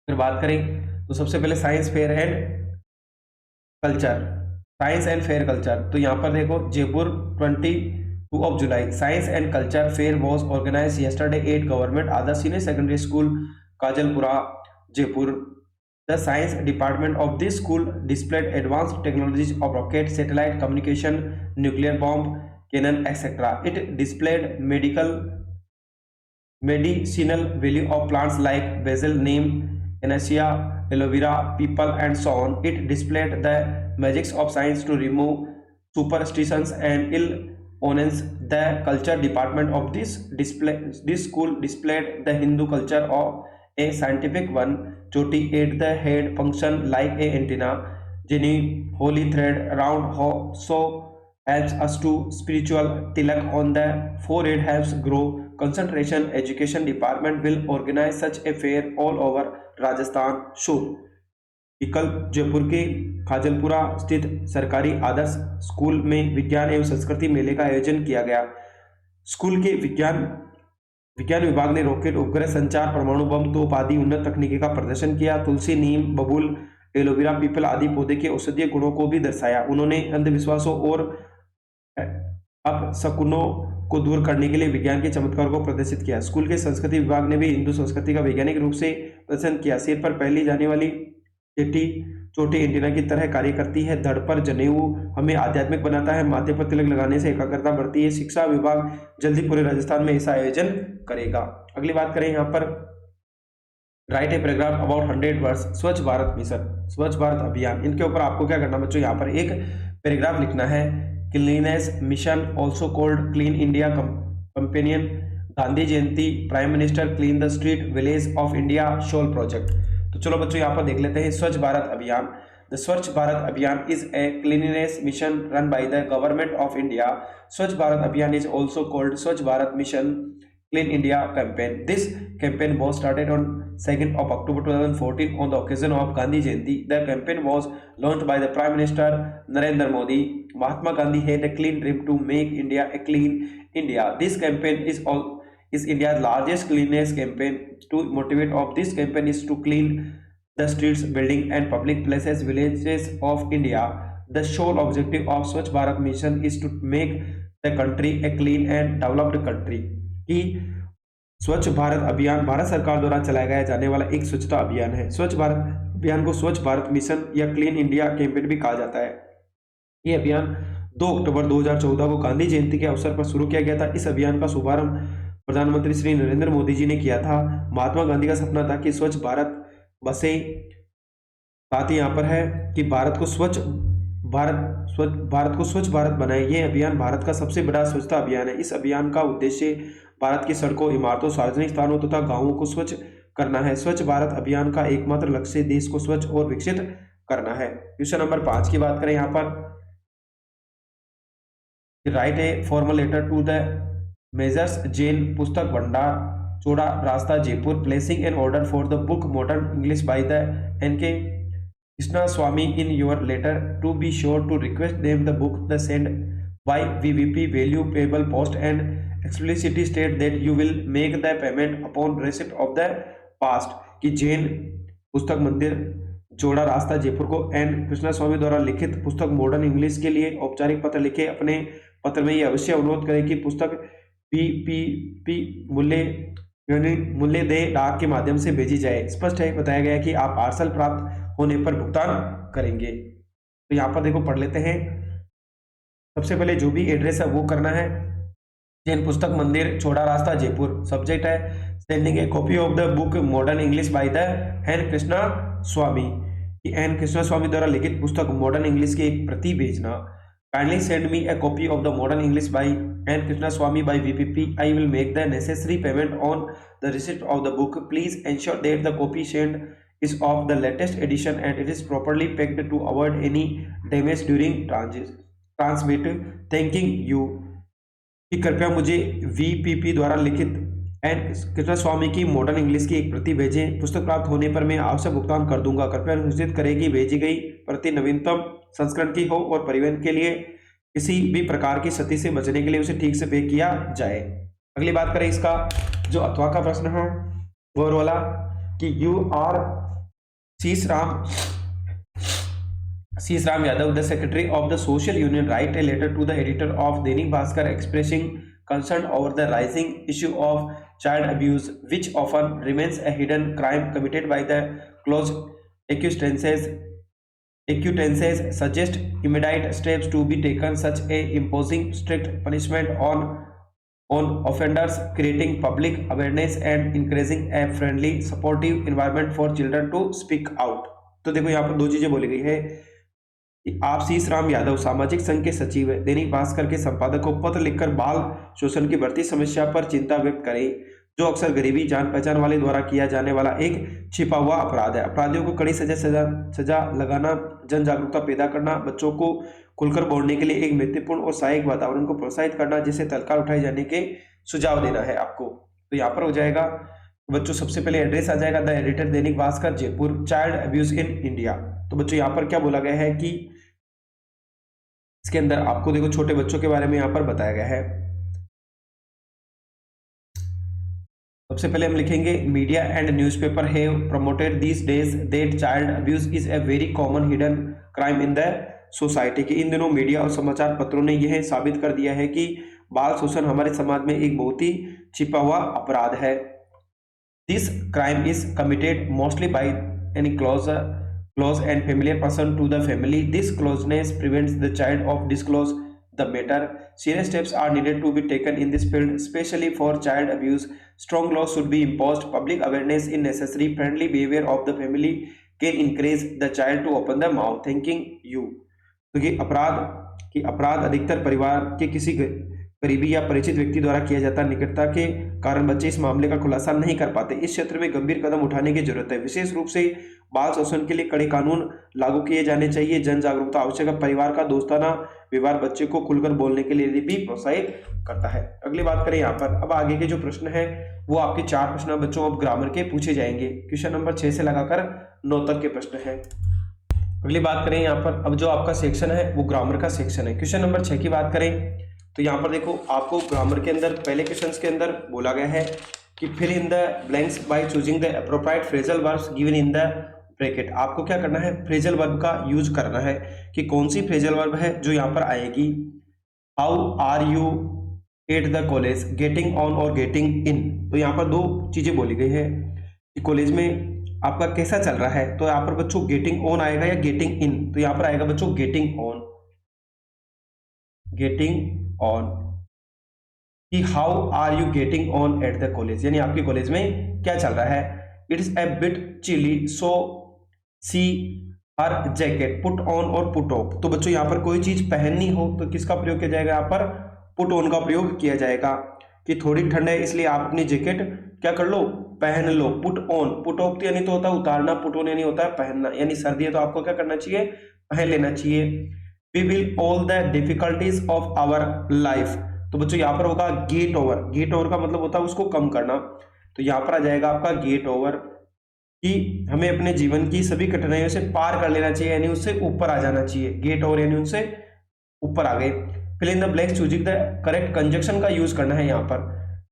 फिर बात करें तो सबसे पहले science fair and culture, science and fair culture. तो यहाँ पर देखो Jaipur 22 of July. Science and Culture Fair was organized yesterday at Government Adarsh Senior Secondary School, Kajalpura, Jaipur. The science department of this school displayed advanced technologies of rocket, satellite communication, nuclear bomb, cannon, etc. It displayed medicinal value of plants like basil, neem, acacia, aloe vera, people, and so on. It displayed the magics of science to remove superstitions and ill omens. The culture department of this school displayed the Hindu culture of a scientific one. Choti at the head function like a antenna. Jenny holy thread around so helps us to spiritual. Tilak on the forehead helps grow concentration. Education department will organize such a fair all over Rajasthan. Should कि कल जयपुर के खाजलपुरा स्थित सरकारी आदर्श school में विज्ञान एवं संस्कृति मेले का आयोजन किया गया। स्कूल के विज्ञान विज्ञान विभाग ने रॉकेट, उपग्रह संचार, परमाणु बम, तोप आदि उन्नत तकनीकी का प्रदर्शन किया। तुलसी, नीम, बबूल, एलोवेरा, पीपल आदि पौधे के औषधीय गुणों को भी दर्शाया। उन्होंने अंधविश्वासों और अपशकुनों को दूर करने के लिए विज्ञान के चमत्कार को प्रदर्शित किया। स्कूल के संस्कृति विभाग ने भी हिंदू संस्कृति का वैज्ञानिक रूप से प्रदर्शन किया। सिर पर पहली जाने वाली चेटी चोटी एंटीना की तरह कार्य करती है। धड़ पर जनेऊ हमें आध्यात्मिक बनाता है। माथे पर तिलक लगाने से एकाग्रता बढ़ती है। शिक्षा विभाग जल्दी पूरे राजस्थान में ऐसा आयोजन करेगा। अगली बात करें यहाँ पर, write a paragraph about 100 words स्वच्छ भारत मिशन, स्वच्छ भारत अभियान। इनके ऊपर आपको क्या करना बच्चों, यहाँ पर एक पैराग्राफ लिखना है। Cleanness mission also called clean India companion, Gandhi Jayanti, prime minister clean the street village of India, sole project. तो चलो बच्चों यहाँ पर देख लेते हैं स्वच्छ भारत अभियान। द स्वच्छ भारत अभियान is a cleanliness mission run by the government of India. स्वच्छ भारत अभियान इज ऑल्सो कॉल्ड स्वच्छ Bharat mission Clean India campaign. This campaign was started on 2nd of October 2014 on the occasion of Gandhi Jayanti. The campaign was launched by the Prime Minister Narendra Modi. Mahatma Gandhi had a clean dream to make India a clean India. This campaign is India's largest cleanliness campaign. To motivate of this campaign is to clean the streets, building and public places, villages of India. The sole objective of Swachh Bharat mission is to make the country a clean and developed country. कि स्वच्छ भारत अभियान भारत सरकार द्वारा चलाया जाने वाला एक स्वच्छता अभियान है। स्वच्छ भारत अभियान को स्वच्छ भारत मिशन या क्लीन इंडिया कैंपेन भी कहा जाता है। ये अभियान 2 अक्टूबर 2014 को गांधी जयंती के अवसर पर शुरू किया गया था। इस अभियान का शुभारंभ प्रधानमंत्री श्री नरेंद्र मोदी जी ने किया था। महात्मा गांधी का सपना था कि स्वच्छ भारत बसे। बात यहाँ पर है कि भारत को स्वच्छ भारत बनाए। ये अभियान भारत का सबसे बड़ा स्वच्छता अभियान है। इस अभियान का उद्देश्य भारत की सड़कों, इमारतों, सार्वजनिक स्थानों तथा गांवों को स्वच्छ करना है। स्वच्छ भारत अभियान का एकमात्र लक्ष्य देश को स्वच्छ और विकसित करना है। क्वेश्चन नंबर 5 की बात करें यहाँ पर, write a formal letter to the Messrs Jain Pustak Bhandar, Chaura Rasta, Jaipur, placing an order for the book modern English by the NK Krishna Swamy in your letter to be sure to request them the book the send by VVP value payable post and explicitly state that you will make the payment upon receipt of the past। कि जैन पुस्तक मंदिर चौड़ा रास्ता जयपुर को N Krishna स्वामी द्वारा लिखित पुस्तक modern English के लिए औपचारिक पत्र लिखे। अपने पत्र में ये अवश्य अनुरोध करें कि पुस्तक PPP मूल्य दे डाक के माध्यम से भेजी जाए। स्पष्ट है बताया गया कि आप पार्सल प्राप्त होने पर भुगतान करेंगे। तो यहाँ पर देखो पढ़ लेते हैं। सबसे पहले जो भी एड्रेस है वो करना है, जैन पुस्तक मंदिर चौड़ा रास्ता जयपुर। सब्जेक्ट है sending a copy of the book modern English by the N Krishna स्वामी, कि एन कृष्णा स्वामी द्वारा लिखित पुस्तक मॉडर्न इंग्लिश की एक प्रति भेजना। Kindly send me a copy of the Modern English by N Krishna Swamy by VPP। I will make the necessary payment on the receipt of the book. Please ensure that the copy send is of the latest edition and it is properly packed to avoid any damage during transmit। thanking you, कि कृपया मुझे VPP द्वारा लिखित N Krishna स्वामी की modern English की एक प्रति भेजें। पुस्तक प्राप्त होने पर मैं आवश्यक भुगतान कर दूंगा। कृपया निश्चित करें कि भेजी गई प्रति नवीनतम संस्करण की हो और परिवहन के लिए किसी भी प्रकार की क्षति से बचने के लिए उसे ठीक से पैक किया जाए। अगली बात करें इसका जो अथवा का प्रश्न है वो वाला कि you are Sheesh Ram Yadav the secretary of the social union write a letter to the editor of Dainik Bhaskar expressing concern over the rising issue of child abuse which often remains a hidden crime committed by the close acquaintances suggest immediate steps to be taken such a imposing strict punishment on offenders, creating public awareness and encouraging a friendly supportive environment for children to speak out। तो देखो यहाँ पर दो चीजें बोली गई है कि आप शीश राम यादव सामाजिक संघ के सचिव है, दैनिक भास्कर के संपादक को पत्र लिखकर बाल शोषण की बढ़ती समस्या पर चिंता व्यक्त करें, जो अक्सर गरीबी जान पहचान वाले द्वारा किया जाने वाला एक छिपा हुआ अपराध है। अपराधियों को कड़ी सजा लगाना, जन जागरूकता पैदा करना, बच्चों को खुलकर बोलने के लिए एक महत्वपूर्ण और सहायक वातावरण को प्रोत्साहित करना, जिसे तत्काल उठाए जाने के सुझाव देना है आपको। तो यहाँ पर हो जाएगा तो बच्चों सबसे पहले एड्रेस आ जाएगा the editor Dainik Bhaskar Jaipur, child abuse in India. तो बच्चों यहाँ पर क्या बोला गया है कि इसके अंदर आपको देखो छोटे बच्चों के बारे में यहाँ पर बताया गया है। सबसे पहले हम लिखेंगे media and newspaper have promoted these days that child abuse is a very common hidden crime in the society. कि इन दिनों मीडिया और समाचार पत्रों ने यह साबित कर दिया है कि बाल शोषण हमारे समाज में एक बहुत ही छिपा हुआ अपराध है। This crime is committed mostly by any close and familiar person to the family. This closeness prevents the child of disclose the matter. Serious steps are needed to be taken in this field, especially for child abuse. Strong laws should be imposed. Public awareness is necessary. Friendly behavior of the family can encourage the child to open the mouth. Thanking you. तो ये अपराध अधिकतर परिवार के किसी करीबी या परिचित व्यक्ति द्वारा किया जाता है। निकटता के कारण बच्चे इस मामले का खुलासा नहीं कर पाते। इस क्षेत्र में गंभीर कदम उठाने की जरूरत है। विशेष रूप से बाल शोषण के लिए कड़े कानून लागू किए जाने चाहिए। जन जागरूकता आवश्यक है। परिवार का दोस्ताना व्यवहार बच्चे को खुलकर बोलने के लिए भी प्रोत्साहित करता है। अगली बात करें यहाँ पर, अब आगे के जो प्रश्न है वो आपके 4 प्रश्न बच्चों अब ग्रामर के पूछे जाएंगे। क्वेश्चन नंबर 6 से लगाकर 9 तक के प्रश्न है। अगली बात करें यहाँ पर, अब जो आपका सेक्शन है वो ग्रामर का सेक्शन है। क्वेश्चन नंबर 6 की बात करें तो यहाँ पर देखो आपको ग्रामर के अंदर पहले क्वेश्चंस के अंदर बोला गया है कि fill in the blanks by choosing the appropriate phrasal verbs given in the bracket. आपको क्या करना है, फ्रेजल वर्ब का यूज करना है कि कौन सी फ्रेजल वर्ब है जो यहाँ पर आएगी। How are you at the college, getting on और गेटिंग इन। तो यहाँ पर 2 चीजें बोली गई है कि कॉलेज में आपका कैसा चल रहा है। तो यहाँ पर बच्चों गेटिंग ऑन आएगा या गेटिंग इन। तो यहाँ पर आएगा बच्चों गेटिंग ऑन, गेटिंग ऑन। कि how are you getting on at the college, यानी आपके कॉलेज में क्या चल रहा है। It is a bit chilly so see her jacket, put on और पुट ऑफ। तो बच्चों यहाँ पर कोई चीज पहननी हो तो किसका प्रयोग किया जाएगा, यहाँ पर पुट ऑन का प्रयोग किया जाएगा। कि थोड़ी ठंड है इसलिए आप अपनी जैकेट क्या कर लो, पहन लो। पुट ऑन, पुट ऑफ यानी तो होता है उतारना, पुट ऑन यानी होता है पहनना। यानी सर्दी है तो आपको क्या करना चाहिए, पहन लेना चाहिए। We will all the difficulties of our life। तो बच्चों यहाँ पर होगा गेट ओवर। गेट ओवर का मतलब होता है उसको कम करना। तो यहाँ पर आ जाएगा आपका गेट ओवर कि हमें अपने जीवन की सभी कठिनाइयों से पार कर लेना चाहिए, यानी उससे ऊपर आ जाना चाहिए। गेट ओवर यानी उनसे ऊपर आ गए। Fill in the blanks choosing the correct conjunction का यूज करना है यहाँ पर।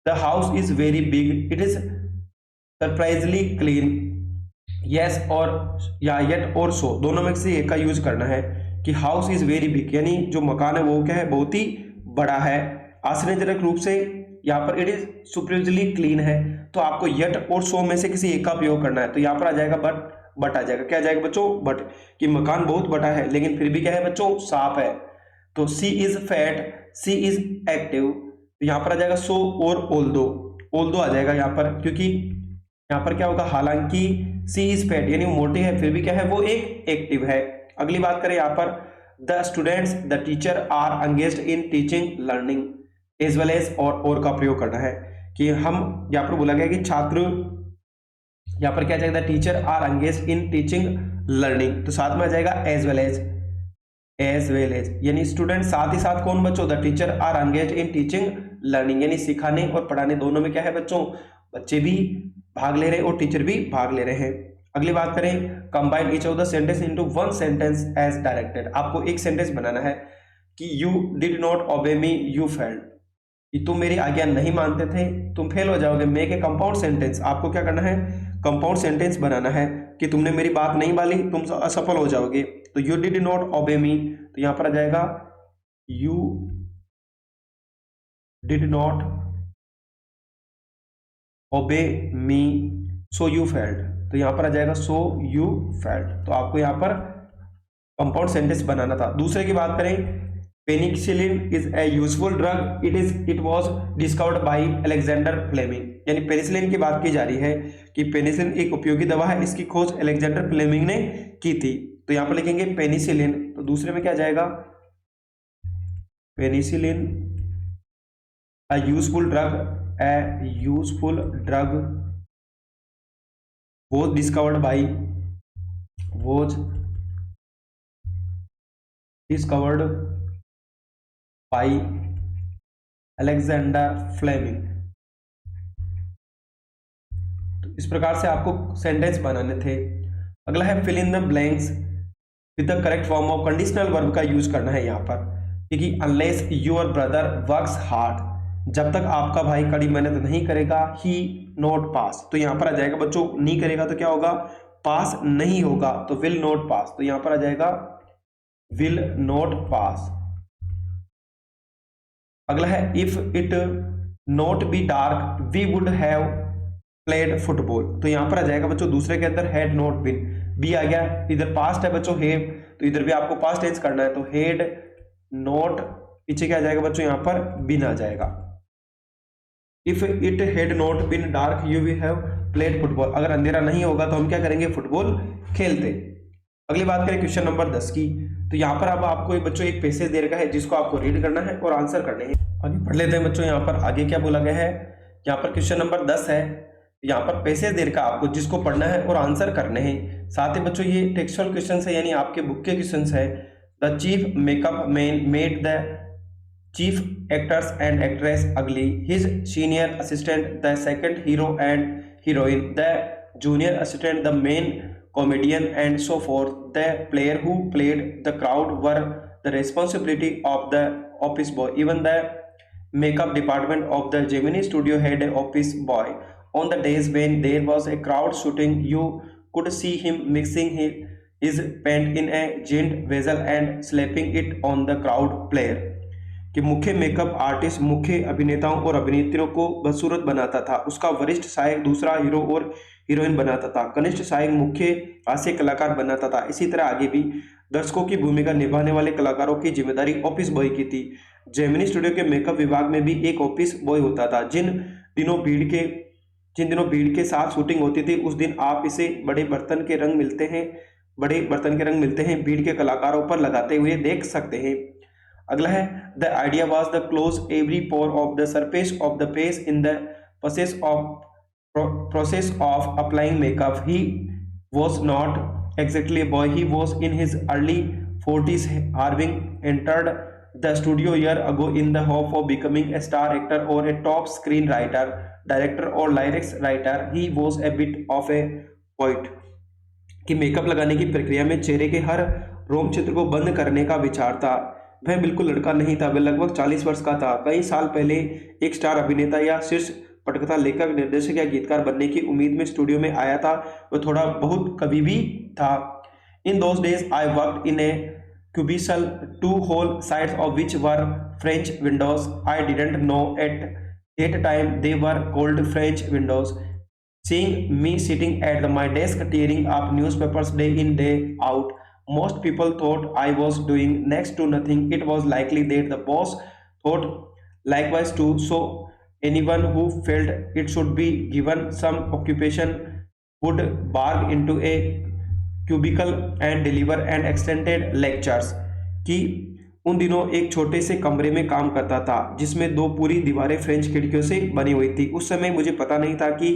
The house is very big, it is surprisingly clean, yes और या येट और सो, दोनों में से एक का यूज करना है। कि हाउस इज वेरी बिग यानी जो मकान है वो क्या है, बहुत ही बड़ा है। आश्चर्यजनक रूप से यहाँ पर इट इज सुपरली क्लीन है। तो आपको यट और सो में से किसी एक का प्रयोग करना है। तो यहाँ पर आ जाएगा बट आ जाएगा। क्या आ जाएगा बच्चों, बट। कि मकान बहुत बड़ा है लेकिन फिर भी क्या है बच्चों, साफ है। तो she is fat, she is active. तो यहाँ पर आ जाएगा सो और ओल्दो आ जाएगा यहाँ पर, क्योंकि यहाँ पर क्या होगा, हालांकि सी इज फैट यानी वो मोटी है फिर भी क्या है, वो एक एक्टिव है। अगली बात करें यहाँ पर, the students the teacher are engaged in teaching learning as well as और का प्रयोग करना है। कि हम यहाँ पर बोला गया कि छात्र, यहाँ पर क्या जाएगा, teacher are engaged in teaching learning. तो साथ में आ जाएगा एज वेल एज यानी स्टूडेंट साथ ही साथ कौन बच्चों, the teacher are engaged in teaching learning यानी सिखाने और पढ़ाने दोनों में क्या है बच्चों, बच्चे भी भाग ले रहे हैं और टीचर भी भाग ले रहे हैं। अगली बात करें, combine each of the sentence into one sentence as directed. आपको एक सेंटेंस बनाना है कि you did not obey me you failed, कि तुम मेरी आज्ञा नहीं मानते थे तुम फेल हो जाओगे। मेक ए कंपाउंड सेंटेंस, आपको क्या करना है, कंपाउंड सेंटेंस बनाना है कि तुमने मेरी बात नहीं मानी तुम असफल हो जाओगे। तो यू डिड नॉट ओबे मी, तो यहां पर आ जाएगा you did not obey me so you failed. तो यहां पर आ जाएगा सो यू फेल्ड। तो आपको यहां पर कंपाउंड सेंटेंस बनाना था। दूसरे की बात करें, penicillin is a useful drug, it was discovered by Alexander Fleming. यानी पेनिसिलिन की बात की जा रही है कि पेनिसिलिन एक उपयोगी दवा है, इसकी खोज अलेक्जेंडर फ्लेमिंग ने की थी। तो यहां पर लिखेंगे पेनिसिलिन। तो दूसरे में क्या जाएगा, penicillin a useful drug was discovered by Alexander Fleming। इस प्रकार से आपको सेंटेंस बनाने थे। अगला है fill in the blanks with the correct form of conditional verb का यूज करना है यहाँ पर, क्योंकि unless your brother works hard, जब तक आपका भाई कड़ी मेहनत नहीं करेगा, ही नॉट पास, तो यहाँ पर आ जाएगा बच्चों नहीं करेगा तो क्या होगा, पास नहीं होगा, तो विल नॉट पास, तो यहाँ पर आ जाएगा विल नॉट पास। अगला है if it not be dark we would have played football, तो यहां पर आ जाएगा बच्चों दूसरे के अंदर हैड नॉट बीन, बी आ गया, इधर पास्ट है बच्चों हैव, तो इधर भी आपको पास्ट टेंस करना है, तो हैड नॉट, पीछे क्या आ जाएगा बच्चों यहां पर बीन आ जाएगा। If it had not been dark you we have played football, अगर अंधेरा नहीं होगा तो हम क्या करेंगे, फुटबॉल खेलते। अगली बात करें क्वेश्चन नंबर 10 की, तो यहाँ पर अब आपको बच्चों एक पैसेज दे रखा है जिसको आपको रीड करना है और आंसर करने हैं। आगे पढ़ लेते हैं बच्चों, यहाँ पर आगे क्या बोला गया है, यहाँ पर क्वेश्चन नंबर 10 है, यहाँ पर पैसेज दे रखा आपको जिसको पढ़ना है और आंसर करने हैं। साथ ही बच्चों ये टेक्सचुअल क्वेश्चन है, यानी आपके बुक के क्वेश्चन है। The chief makeup man made the chief actors and actress ugly, his senior assistant the second hero and heroine, the junior assistant the main comedian and so forth. The player who played the crowd were the responsibility of the office boy. Even the makeup department of the Gemini studio had an office boy. On the days when there was a crowd shooting, you could see him mixing his paint in a giant vessel and slapping it on the crowd player. कि मुख्य makeup artist मुख्य अभिनेताओं और अभिनेत्रियों को बदसूरत बनाता था, उसका वरिष्ठ सहायक दूसरा हीरो और हीरोइन बनाता था, कनिष्ठ सहायक मुख्य हास्य कलाकार बनाता था। इसी तरह आगे भी दर्शकों की भूमिका निभाने वाले कलाकारों की जिम्मेदारी ऑफिस बॉय की थी। जेमिनी स्टूडियो के मेकअप विभाग में भी एक ऑफिस बॉय होता था। जिन दिनों भीड़ के साथ शूटिंग होती थी उस दिन आप इसे बड़े बर्तन के रंग मिलते हैं भीड़ के कलाकारों पर लगाते हुए देख सकते हैं। अगला है the idea was the close every pore of the surface of the face in the process of applying makeup. He was not exactly a boy, he was in his early 40s, having entered the studio a year ago in the hope of becoming a star actor or a top screenwriter, director or lyrics writer. He was a bit of a poet. कि makeup लगाने की प्रक्रिया में चेहरे के हर रोम चित्र को बंद करने का विचार था। वह बिल्कुल लड़का नहीं था, वह लगभग 40 वर्ष का था। कई साल पहले एक स्टार अभिनेता या शीर्ष पटकथा, लेखक, निर्देशक या गीतकार बनने की उम्मीद में स्टूडियो में आया था। वह थोड़ा बहुत कवि भी था। In those days I worked in a cubicle, 2 whole sides of which were French windows. I didn't know at that time they were called French windows. Seeing me sitting at my desk tearing up newspapers day in day out, most people thought I was doing next to nothing. It was likely that the boss thought likewise too. So anyone who felt it should be given some occupation would barge into a cubicle and deliver an extended lectures. कि उन दिनों एक छोटे से कमरे में काम करता था जिसमें 2 पूरी दीवारें फ्रेंच खिड़कियों से बनी हुई थी। उस समय मुझे पता नहीं था कि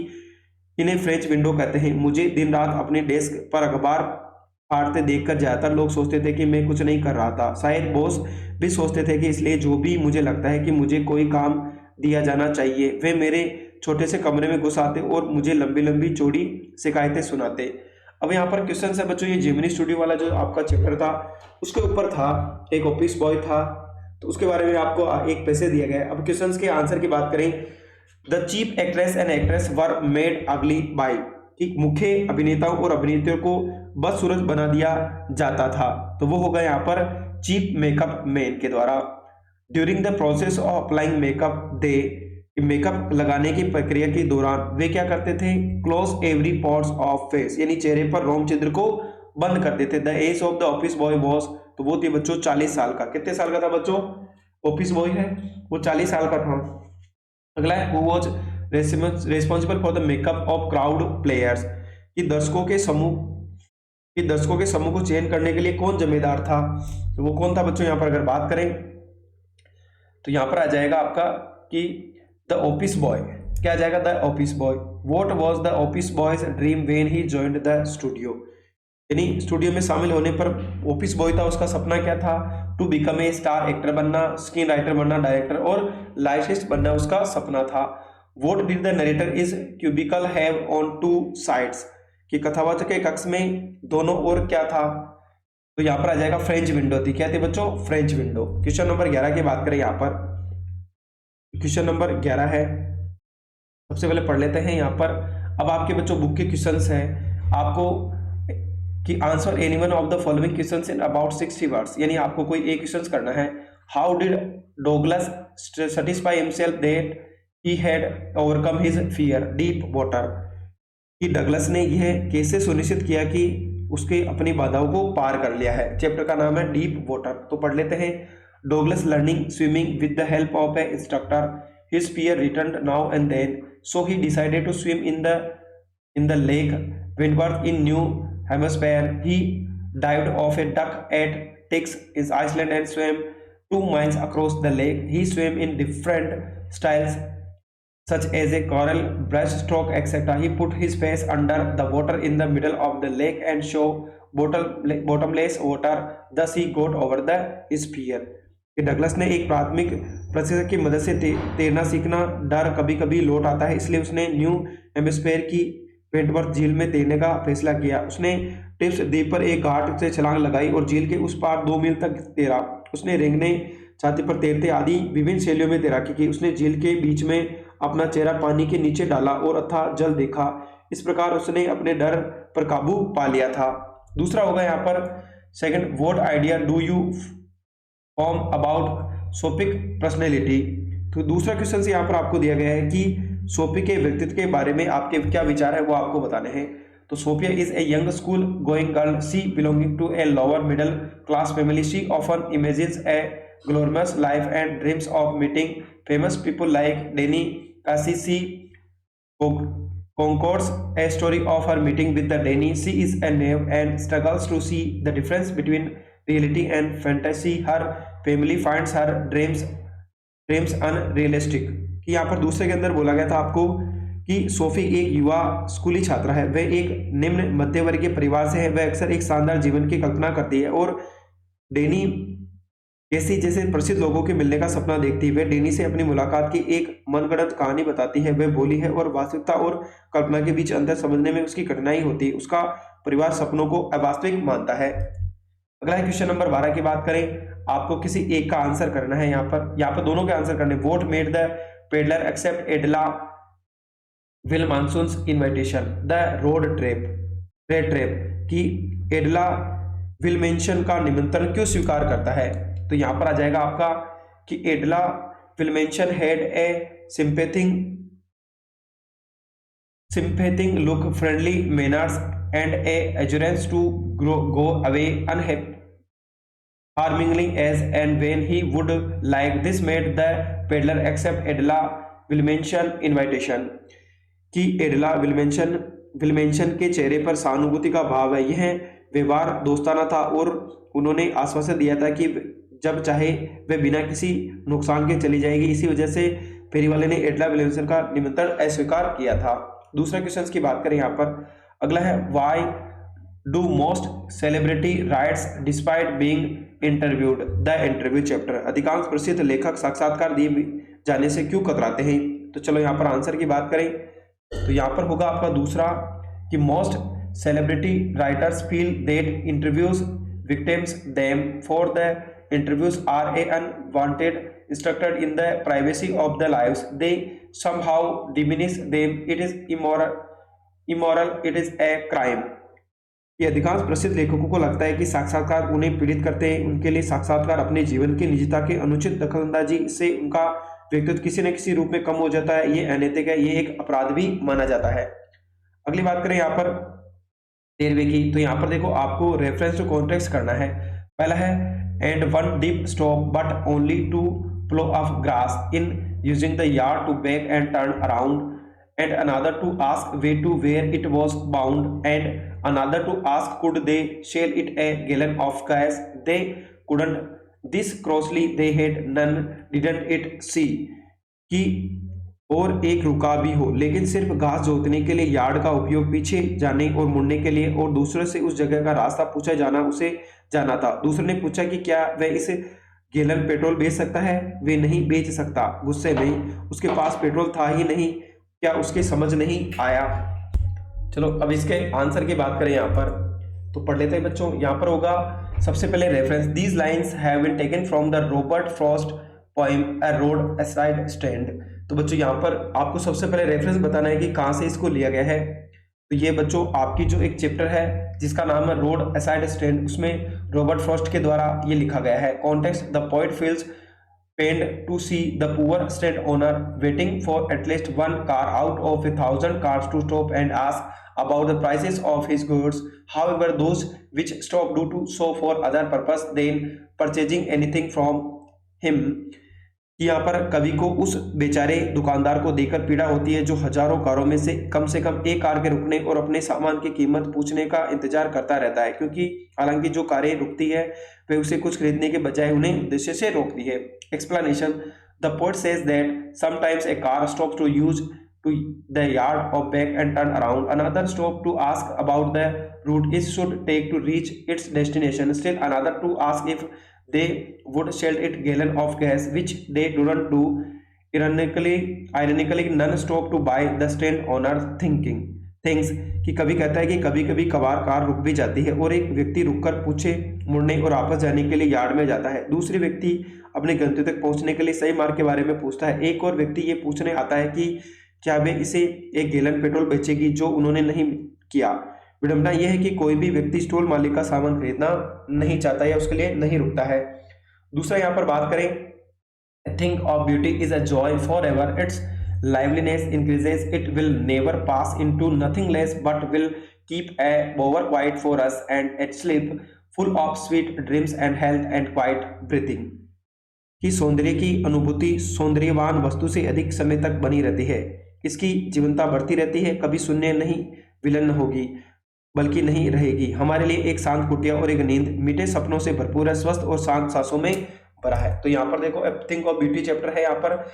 इन्हें फ्रेंच विंडो कहते हैं। मुझे दिन रात अपने डेस्क पर अखबार फाड़ते देखकर ज्यादातर लोग सोचते थे कि मैं कुछ नहीं कर रहा था। शायद बॉस भी सोचते थे कि इसलिए जो भी मुझे लगता है कि मुझे कोई काम दिया जाना चाहिए। वे मेरे छोटे से कमरे में घुस आते और मुझे लंबी लंबी चौड़ी शिकायतें सुनाते। अब यहाँ पर क्वेश्चन है बच्चों, ये जेमिनी स्टूडियो वाला जो आपका चैप्टर था उसके ऊपर था, एक ऑफिस बॉय था, तो उसके बारे में आपको एक पैसे दिया गया है। अब क्वेश्चन के आंसर की बात करें, the chief actress and actress were made अगली बाय, कि मुख्य अभिनेताओं और अभिनेत्रियों को बदसूरत बना दिया जाता था, तो वो होगा यहाँ पर चीफ मेकअप मैन के द्वारा। During the process of applying makeup they, makeup लगाने की प्रक्रिया के दौरान वे क्या करते थे, close every pores of face, यानी चेहरे पर रोम छिद्र को बंद कर देते। The age of the office boy was, तो वो थे बच्चों 40 साल का। कितने साल का था बच्चों ऑफिस बॉय है, वो 40 साल का था। अगला है who was responsible for the makeup of crowd players, कि दर्शकों के समूह को चयन करने के लिए कौन जिम्मेदार था, तो वो कौन था बच्चों। यहाँ पर अगर बात करें तो यहाँ पर आ जाएगा आपका कि द ऑफिस बॉय, क्या आ जाएगा, the office boy. What was the office boys dream when he joined the studio, यानी स्टूडियो में शामिल होने पर ऑफिस बॉय था, उसका सपना क्या था, to become a star actor बनना, स्क्रीन राइटर बनना, डायरेक्टर और लाइसिस्ट बनना उसका सपना था। What did the narrator is cubicle have on two sides, कि कथावाचक के कक्ष में दोनों ओर क्या था, तो यहाँ पर आ जाएगा फ्रेंच विंडो थी। क्या थी बच्चों? French window. क्वेश्चन नंबर 11 की बात करें यहाँ पर, क्वेश्चन नंबर 11 है, सबसे पहले पढ़ लेते हैं यहाँ पर। अब आपके बच्चों बुक के क्वेश्चंस हैं, आपको कि answer any one of the following questions in about 60 words, यानी आपको कोई एक क्वेश्चंस करना है। How did Douglas satisfy himself that he had overcome his fear deep water, कि डगलस ने यह कैसे सुनिश्चित किया कि उसके अपनी बाधाओं को पार कर लिया है। चैप्टर का नाम है डीप वाटर, तो पढ़ लेते हैं। Douglas learning swimming with the help of a instructor, his fear returned now and then, so he decided to swim in the lake Windward in New Hampshire. He dived off a duck at Tix in Iceland and swam 2 miles across the lake. He swam in different styles such as a coral, breaststroke, etc. He put his face under the water in the middle of the lake and show bottomless water. Thus he got over the sphere. Douglas ने एक प्राथमिक प्रशिक्षक की मदद से तैरना सीखना, डर कभी कभी लौट आता है, इसलिए उसने न्यू हेमिस्फीयर की वेंटवर्थ झील में तैरने का फैसला किया। उसने टिप्स द्वीप पर एक घाट से छलांग लगाई और झील के उस पार 2 मील तक तैरा। उसने रेंगने छाती पर तैरते आदि विभिन्न शैलियों में तैराकी की। उसने झील के बीच में अपना चेहरा पानी के नीचे डाला और अथाह जल देखा। इस प्रकार उसने अपने डर पर काबू पा लिया था। दूसरा होगा यहाँ पर second, what idea do you form about Sophie's personality, तो दूसरा क्वेश्चन यहाँ पर आपको दिया गया है कि सोफी के व्यक्तित्व के बारे में आपके क्या विचार है वो आपको बताने हैं। तो Sophia is a young school going girl, she belonging to a lower middle class family. She often imagines a glorious life and dreams of meeting famous people like Danny Casey. She concords a story of her meeting with the Danny. She is a knave and struggles to see the difference between reality and fantasy. Her family finds her dreams unrealistic, कि यहाँ पर दूसरे के अंदर बोला गया था आपको कि सोफी एक युवा स्कूली छात्रा है, वह एक निम्न मध्य वर्गीय परिवार से है, वह अक्सर एक शानदार जीवन की कल्पना करती है और डेनी कैसी जैसे प्रसिद्ध लोगों के मिलने का सपना देखती है। वह डेनी से अपनी मुलाकात की एक मनगढ़ंत कहानी बताती है। वह बोली है और वास्तविकता और कल्पना के बीच अंतर समझने में उसकी कठिनाई होती है। उसका परिवार सपनों को अवास्तविक मानता है। अगला है क्वेश्चन नंबर 12 की बात करें, आपको किसी एक का आंसर करना है। यहाँ पर दोनों के आंसर करने। What made the peddler accept Edla Willmansson's invitation the road trap, कि एडला विलमेंशन का निमंत्रण क्यों स्वीकार करता है। तो यहां पर आ जाएगा आपका कि एडला विलमेंशन हैड ए sympathetic लुक, friendly manners and a assurance to go away unharmingly as and when he would like. This made the peddler accept Edla Wilmension invitation, कि एडला विलमेंशन के चेहरे पर सहानुभूति का भाव है। यह व्यवहार दोस्ताना था और उन्होंने आश्वासन दिया था कि जब चाहे वह बिना किसी नुकसान के चली जाएगी। इसी वजह से फेरी वाले ने एडला विलियमसन का निमंत्रण अस्वीकार किया था। दूसरा क्वेश्चन की बात करें यहाँ पर, अगला है why do most celebrity rights despite being interviewed the interview chapter, अधिकांश प्रसिद्ध लेखक साक्षात्कार दिए जाने से क्यों कतराते हैं। तो चलो यहाँ पर आंसर की बात करें तो यहाँ पर होगा आपका दूसरा कि most celebrity writers feel that interviews victims them for the interviews are a unwanted instructed in the privacy of their lives. They somehow diminish them. It is immoral. It is a crime. ये अधिकांश प्रसिद्ध लेखकों को लगता है कि साक्षात्कार उन्हें पीड़ित करते हैं। उनके लिए साक्षात्कार अपने जीवन की निजता के अनुचित दखलंदाजी से उनका व्यक्तित्व किसी न किसी रूप में कम हो जाता है। ये अनैतिक है, ये एक अपराध भी माना जाता है। अगली बात करें यहाँ पर 13वें की, तो यहाँ पर देखो आपको रेफरेंस टू कॉन्टेक्स्ट करना है। पहला है and one did stop but only to plough off grass in using the yard to back and turn around and another to ask way to where it was bound and another to ask could they sell it a gallon of gas, they couldn't this crossly they had none didn't it see, कि और एक रुका भी हो लेकिन सिर्फ घास जोतने के लिए यार्ड का उपयोग पीछे जाने और मुड़ने के लिए, और दूसरे से उस जगह का रास्ता पूछा जाना उसे जाना था। दूसरे ने पूछा कि क्या वह इस गैलन पेट्रोल बेच सकता है? वे नहीं बेच सकता। गुस्से में, उसके पास पेट्रोल था ही नहीं। क्या उसके समझ नहीं आया? चलो अब इसके आंसर की बात करें यहाँ पर, तो पढ़ लेते हैं बच्चों। यहाँ पर होगा सबसे पहले reference, these lines have been taken from the Robert Frost poem a roadside stand. तो बच्चों यहाँ पर आपको सबसे पहले रेफरेंस बताना है कि कहाँ से इसको लिया गया है। तो ये बच्चों आपकी जो एक चैप्टर है जिसका नाम है रोड असाइड स्टैंड, उसमें रॉबर्ट फ्रॉस्ट के द्वारा ये लिखा गया है। Context, the poet feels pained to see the poor street owner waiting for at least one car out of 1,000 cars to stop and ask about the prices of his goods. However, those which stop do to so for other purpose than purchasing anything from him. कि यहाँ पर कवि को उस बेचारे दुकानदार को देकर पीड़ा होती है जो हजारों कारों में से कम एक कार के रुकने और अपने सामान की कीमत पूछने का इंतजार करता रहता है, क्योंकि हालांकि जो कारें रुकती है वे उसे कुछ खरीदने के बजाय उन्हें उद्देश्य से रोकती है। Explanation, the poet says that sometimes a car stops to use to the yard or back and turn around. Another stop to ask about the route it should take to reach its destination. Still another to ask if they would sell it gallon of gas, which they don't do. Ironically, none stop to buy the stand owner thinks कि कभी कहता है कि कभी कभी कभार car रुक भी जाती है और एक व्यक्ति रुककर पूछे मुड़ने और वापस जाने के लिए यार्ड में जाता है। दूसरे व्यक्ति अपने गंतव्य तक पहुंचने के लिए सही मार्ग के बारे में पूछता है। एक और व्यक्ति ये पूछने आता है कि क्या वे इसे एक गैलन पेट्रोल बेचेगी, जो उन्होंने नहीं किया। विडंबना यह है कि कोई भी व्यक्ति स्टॉल मालिक का सामान खरीदना नहीं चाहता या उसके लिए नहीं रुकता है। दूसरा यहाँ पर बात करें, A thing of beauty is a joy forever. Its liveliness increases. It will never pass into nothing less, but will keep a bower quiet for us and at sleep, full of sweet dreams and health and quiet breathing. कि सौंदर्य की अनुभूति सौंदर्यवान वस्तु से अधिक समय तक बनी रहती है। इसकी जीवनता बढ़ती रहती है, कभी शून्य नहीं विलन होगी बल्कि नहीं रहेगी। हमारे लिए एक शांत कुटिया और एक नींद मीठे सपनों से भरपूर है, स्वस्थ और शांत सांसों में भरा है। तो यहाँ पर देखो थिंक ऑफ ब्यूटी चैप्टर है। यहाँ पर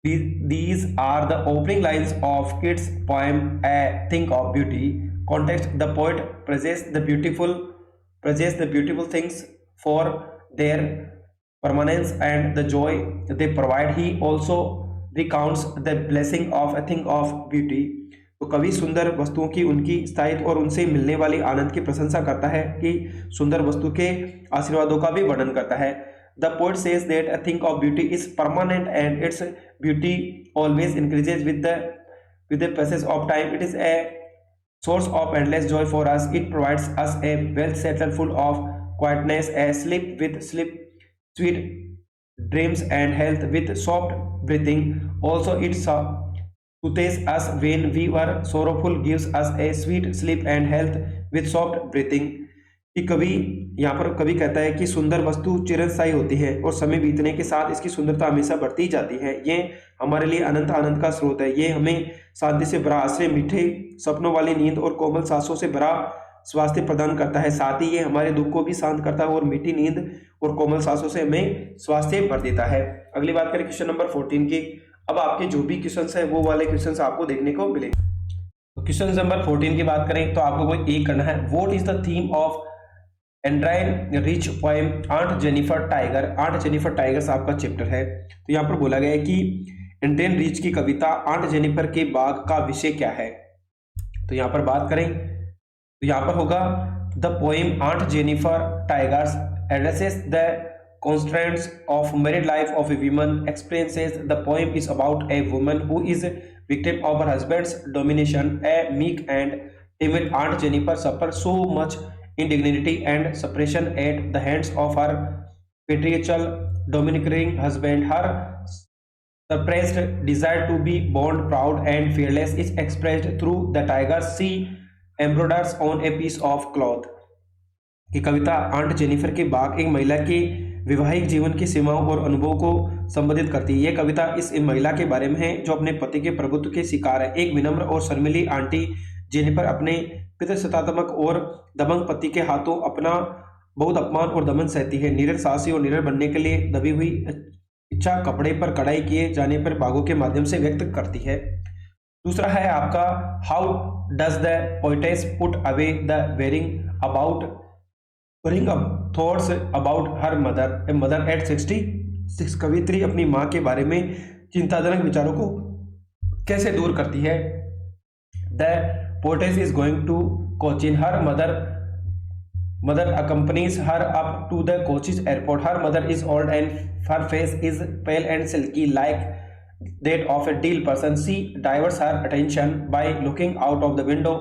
these are the opening lines of Keats' poem A Think of Beauty. Context, the poet praises the beautiful things for their permanence and the joy they provide. He also recounts the blessing of a thing of beauty. तो कवि सुंदर वस्तुओं की उनकी स्थायित्व और उनसे मिलने वाली आनंद की प्रशंसा करता है कि सुंदर वस्तु के आशीर्वादों का भी वर्णन करता है। The poet says that a thing of beauty is permanent and its beauty always increases with the passage of time. It is A source of endless joy for us. It provides us a well settled full of quietness, a sleep with sweet dreams and health with soft breathing. Also it soothes us when we were sorrowful, gives us a sweet sleep and health with soft breathing. कि कवि यहाँ पर कवि कहता है कि सुंदर वस्तु चिरस्थायी होती है और समय बीतने के साथ इसकी सुंदरता हमेशा बढ़ती जाती है। ये हमारे लिए अनंत आनंद का स्रोत है। ये हमें शांति से भरा आश्रय, मीठे सपनों वाली नींद और कोमल सांसों से भरा स्वास्थ्य प्रदान करता है। साथ ही ये हमारे दुख को भी शांत करता है और मीठी नींद और कोमल सांसों से हमें स्वास्थ्य भर देता है। अगली बात करें क्वेश्चन नंबर 14 की। अब आपके जो भी क्वेश्चन है वो वाले क्वेश्चन आपको देखने को मिलेंगे। तो क्वेश्चन नंबर 14 की बात करें तो आपको कोई एक करना है। What is the theme of Adrienne Rich poem aunt Jennifer tiger? Aunt Jennifer tigers आपका चैप्टर है। तो यहाँ पर बोला गया है कि एंड्राइन रिच की कविता आंट जेनिफर के बाग का विषय क्या है? तो यहाँ पर बात करें तो यहाँ पर होगा the poem aunt Jennifer Tigers addresses the constraints of married life of a woman. Experiences the poem is about a woman who is victim of her husband's domination. A meek and timid Aunt Jennifer suffers so much indignity and suppression at the hands of her patriarchal domineering husband. Her suppressed desire to be born proud and fearless is expressed through the tiger she embroiders on a piece of cloth. कि कविता aunt Jennifer के बाग एक महिला के वैवाहिक जीवन की सीमाओं और अनुभवों को संबोधित करती है। यह कविता इस महिला के बारे में है जो अपने पति के प्रभुत्व के शिकार है। एक विनम्र और शर्मिली आंटी जेनिफर अपने पितृसत्तात्मक और दबंग पति के हाथों अपना बहुत अपमान और दमन सहती है। निडर साहसी और निडर बनने के लिए दबी हुई इच्छा कपड़े पर कढ़ाई किए जाने पर बागों के माध्यम से व्यक्त करती है। दूसरा है आपका how does the poetess put away the worrying about bring up thoughts about her mother, a mother at 66। कवित्री अपनी माँ के बारे में चिंताजनक विचारों को कैसे दूर करती है। The poetess is going to Cochin, her mother accompanies her up to the Cochin airport। Her mother is old and her face is pale and silky like that of a deal person। She diverts her attention by looking out of the window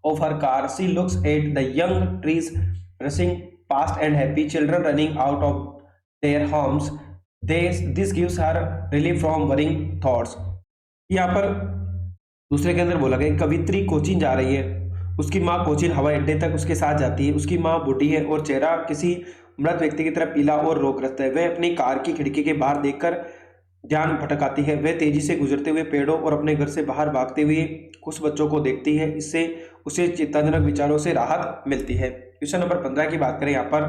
of her car। She looks at the young trees rushing past and happy children running out of their homes। This gives her relief from worrying thoughts। यहाँ पर दूसरे के अंदर बोला गया कवित्री कोचीन जा रही है, उसकी माँ कोचीन हवाई अड्डे तक उसके साथ जाती है। उसकी माँ बूढ़ी है और चेहरा किसी मृत व्यक्ति की तरह पीला और रोगग्रस्त है। वह अपनी कार की खिड़की के बाहर देखकर ध्यान भटकाती है। वह तेजी से गुजरते हुए पेड़ों और अपने घर से बाहर भागते हुए कुछ बच्चों को देखती है। इससे उसे चिंताजनक विचारों से राहत मिलती है। क्वेश्चन नंबर 15 की बात करें, यहाँ पर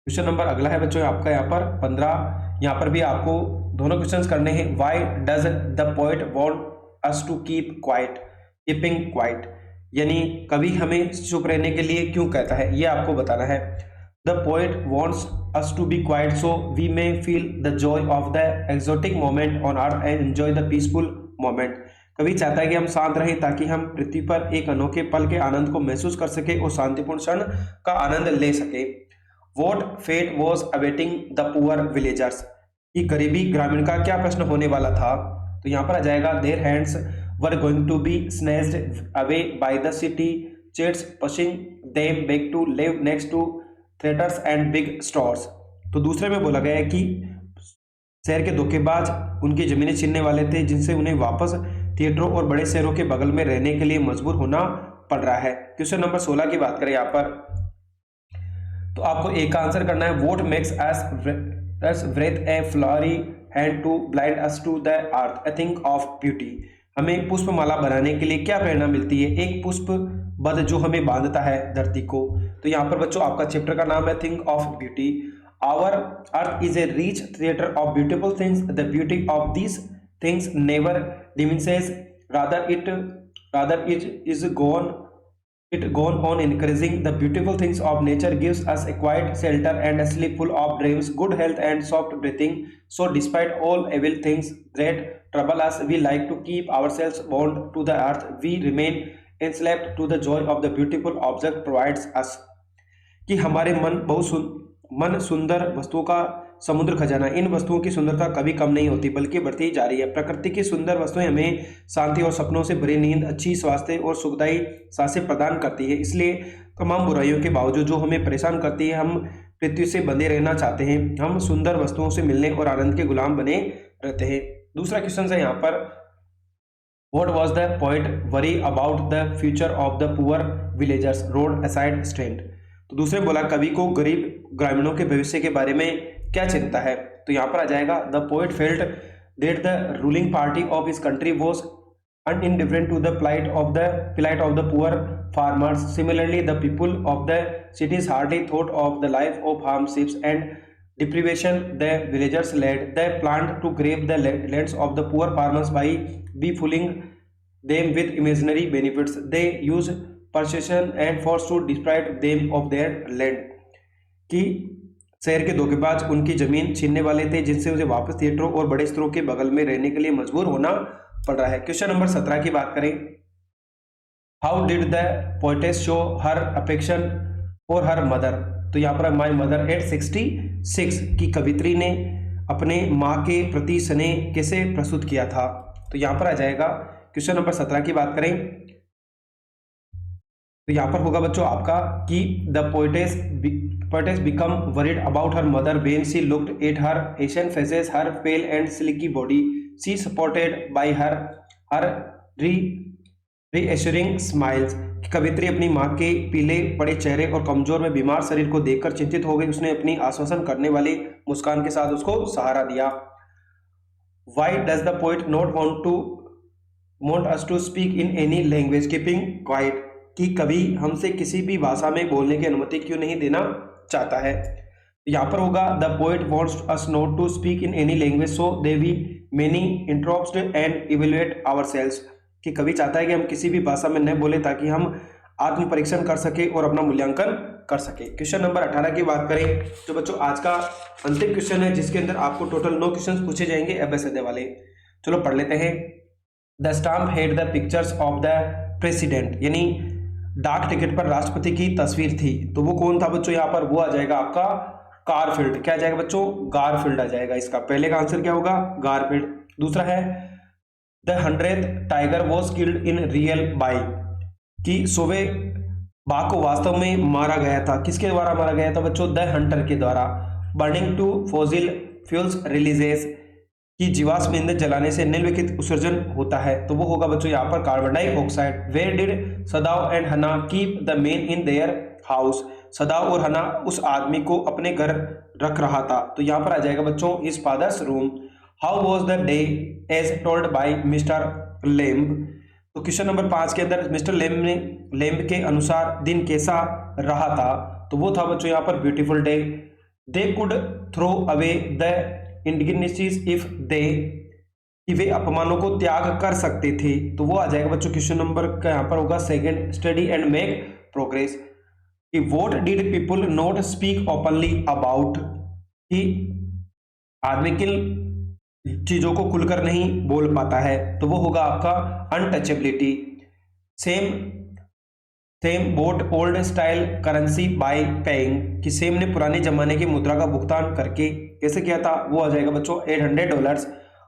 क्वेश्चन नंबर अगला है बच्चों आपका यहाँ पर 15। यहाँ पर भी आपको दोनों क्वेश्चंस करने हैं। Why does the poet want us to keeping quiet, यानी कवि हमें चुप रहने के लिए क्यों कहता है, ये आपको बताना है। The poet wants us to be quiet so we may feel the joy of the exotic moment on earth and enjoy the peaceful moment. कवि चाहता है कि हम शांत रहें ताकि हम पृथ्वी पर एक अनोखे पल के आनंद को महसूस कर सके और शांतिपूर्ण क्षण का आनंद ले सके। What fate was awaiting the poor villagers, कि गरीबी ग्रामीण का क्या प्रश्न होने वाला था। तो यहाँ पर आ जाएगा their hands were going to be snatched away by the city chits pushing them back to live next to theaters and big stores। तो दूसरे में बोला गया है कि शहर के धोखेबाज उनकी जमीनें छीनने वाले थे जिनसे उन्हें वापस थिएटरों और बड़े शहरों के बगल में रहने के लिए मजबूर होना पड़ रहा है। क्वेश्चन नंबर 16 की बात करें यहाँ पर, तो आपको एक का आंसर करना है। What makes us breathe a flowery hand to blind us to the earth, a thing of beauty. हमें पुष्पमाला बनाने के लिए क्या प्रेरणा मिलती है, एक पुष्प बद जो हमें बांधता है धरती को। तो यहाँ पर बच्चों आपका चैप्टर का नाम है thing of beauty. Our earth is a rich theatre of beautiful things, the beauty of these things never diminishes, rather it is gone on encouraging the beautiful things of nature, gives us a quiet shelter and a sleep full of dreams, good health and soft breathing। So despite all evil things that trouble us, we like to keep ourselves bound to the earth। We remain enslaved to the joy of the beautiful object provides us। कि हमारे मन सुंदर वस्तुओं का समुद्र खजाना, इन वस्तुओं की सुंदरता कभी कम नहीं होती बल्कि बढ़ती ही जा रही है। प्रकृति की सुंदर वस्तुएं हमें शांति और सपनों से भरी नींद, अच्छी स्वास्थ्य और सुखदायी सांसें प्रदान करती है। इसलिए तमाम बुराइयों के बावजूद जो हमें परेशान करती है, हम पृथ्वी से बंधे रहना चाहते हैं। हम सुंदर वस्तुओं से मिलने और आनंद के गुलाम बने रहते हैं। दूसरा क्वेश्चन है यहाँ पर, What was the poet worry about the future of the poor villagers road aside stand। तो दूसरे बोला कवि को गरीब ग्रामीणों के भविष्य के बारे में क्या चिंता है। तो यहाँ पर आ जाएगा the poet felt that the ruling party of his country was indifferent to the plight of the poor farmers। Similarly, the people of the cities hardly thought of the life of hardships and deprivation the villagers led। They planned to grab the lands of the poor farmers by befooling them with imaginary benefits। They use persuasion and force to deprive them of their land। कि शहर के धोखेबाज उनकी जमीन छीनने वाले थे जिनसे उसे वापस थिएटरों और बड़े स्तरों के बगल में रहने के लिए मजबूर होना पड़ रहा है। क्वेश्चन नंबर 17 की बात करें, how did the poetess show her affection for her mother. तो यहाँ पर माई मदर एट 66 की कवित्री ने अपने माँ के प्रति स्नेह कैसे प्रस्तुत किया था। तो यहाँ पर आ जाएगा क्वेश्चन नंबर 17 की बात करें, तो यहाँ पर होगा बच्चों आपका कि the poetess become worried about her mother when she looked at her ashen faces, her pale and silky body, she supported by her reassuring smiles. कवित्री अपनी माँ के पीले पड़े चेहरे और कमजोर में बीमार शरीर को देखकर चिंतित हो गई। उसने अपनी आश्वासन करने वाली मुस्कान के साथ उसको सहारा दिया। Why does the poet not want us to speak in any language keeping quiet, कि कवि हमसे किसी भी भाषा में बोलने की अनुमति क्यों नहीं देना चाहता है। यहाँ पर होगा the poet wants us not to speak in any language so that we may introspect and evaluate ourselves, कि कवि चाहता है कि हम किसी भी भाषा में न बोले ताकि हम आत्म परीक्षण कर सके और अपना मूल्यांकन कर सके। क्वेश्चन नंबर 18 की बात करें तो बच्चों आज का अंतिम क्वेश्चन है, जिसके अंदर आपको टोटल 9 क्वेश्चन पूछे जाएंगे एबीसीडी वाले। चलो पढ़ लेते हैं। The stamp had the pictures of the president, यानी डाक टिकट पर राष्ट्रपति की तस्वीर थी, तो वो कौन था बच्चों? यहाँ पर वो आ जाएगा आपका गारफील्ड। क्या आ जाएगा बच्चों? गारफील्ड आ जाएगा। इसका पहले का आंसर क्या होगा? गारफील्ड। दूसरा है the 100th tiger was killed in real bye, कि 100वें बाघ को वास्तव में मारा गया था। किसके द्वारा मारा गया था बच्चों? द हंटर के द्वारा। Burning to fossil fuels releases, कि जीवाश्म ईंधन जलाने से निम्नलिखित उत्सर्जन होता है, तो वो होगा बच्चों यहाँ पर carbon dioxide. Where did Sadao and Hana keep the man in their house, Sadao और हना उस आदमी को अपने घर रख रहा था, तो यहाँ पर आ जाएगा बच्चों his father's room. How was the day as told by mister Lamb, तो क्वेश्चन नंबर 5 के अंदर मिस्टर लेम्ब के अनुसार दिन कैसा रहा था, तो वो था बच्चों यहाँ पर beautiful day. They could throw away the indignities if they, कि वे अपमानों को त्याग कर सकते थे, तो वो आ जाएगा बच्चों क्वेश्चन नंबर का यहाँ पर होगा second. Study and make progress, कि what did people not speak openly about, कि आदमी किन चीजों को खुलकर नहीं बोल पाता है, तो वो होगा आपका untouchability. Same boat old style currency bye paying, कि सेम ने पुराने जमाने की मुद्रा का भुगतान करके कैसे किया था, वो आ जाएगा बच्चों $800।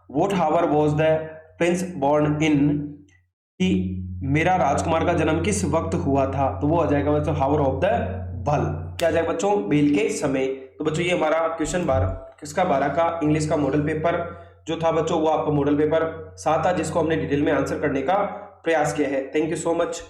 What hour was the prince born in, कि मेरा राजकुमार का जन्म किस वक्त हुआ था, तो वो आ जाएगा बच्चों हावर ऑफ द भल। क्या आ जाएगा बच्चों? बेल के समय। तो बच्चों ये हमारा क्वेश्चन 12 का इंग्लिश का मॉडल पेपर जो था बच्चों, वो आपका मॉडल पेपर 7 था, जिसको हमने डिटेल में आंसर करने का प्रयास किया है। Thank you so much.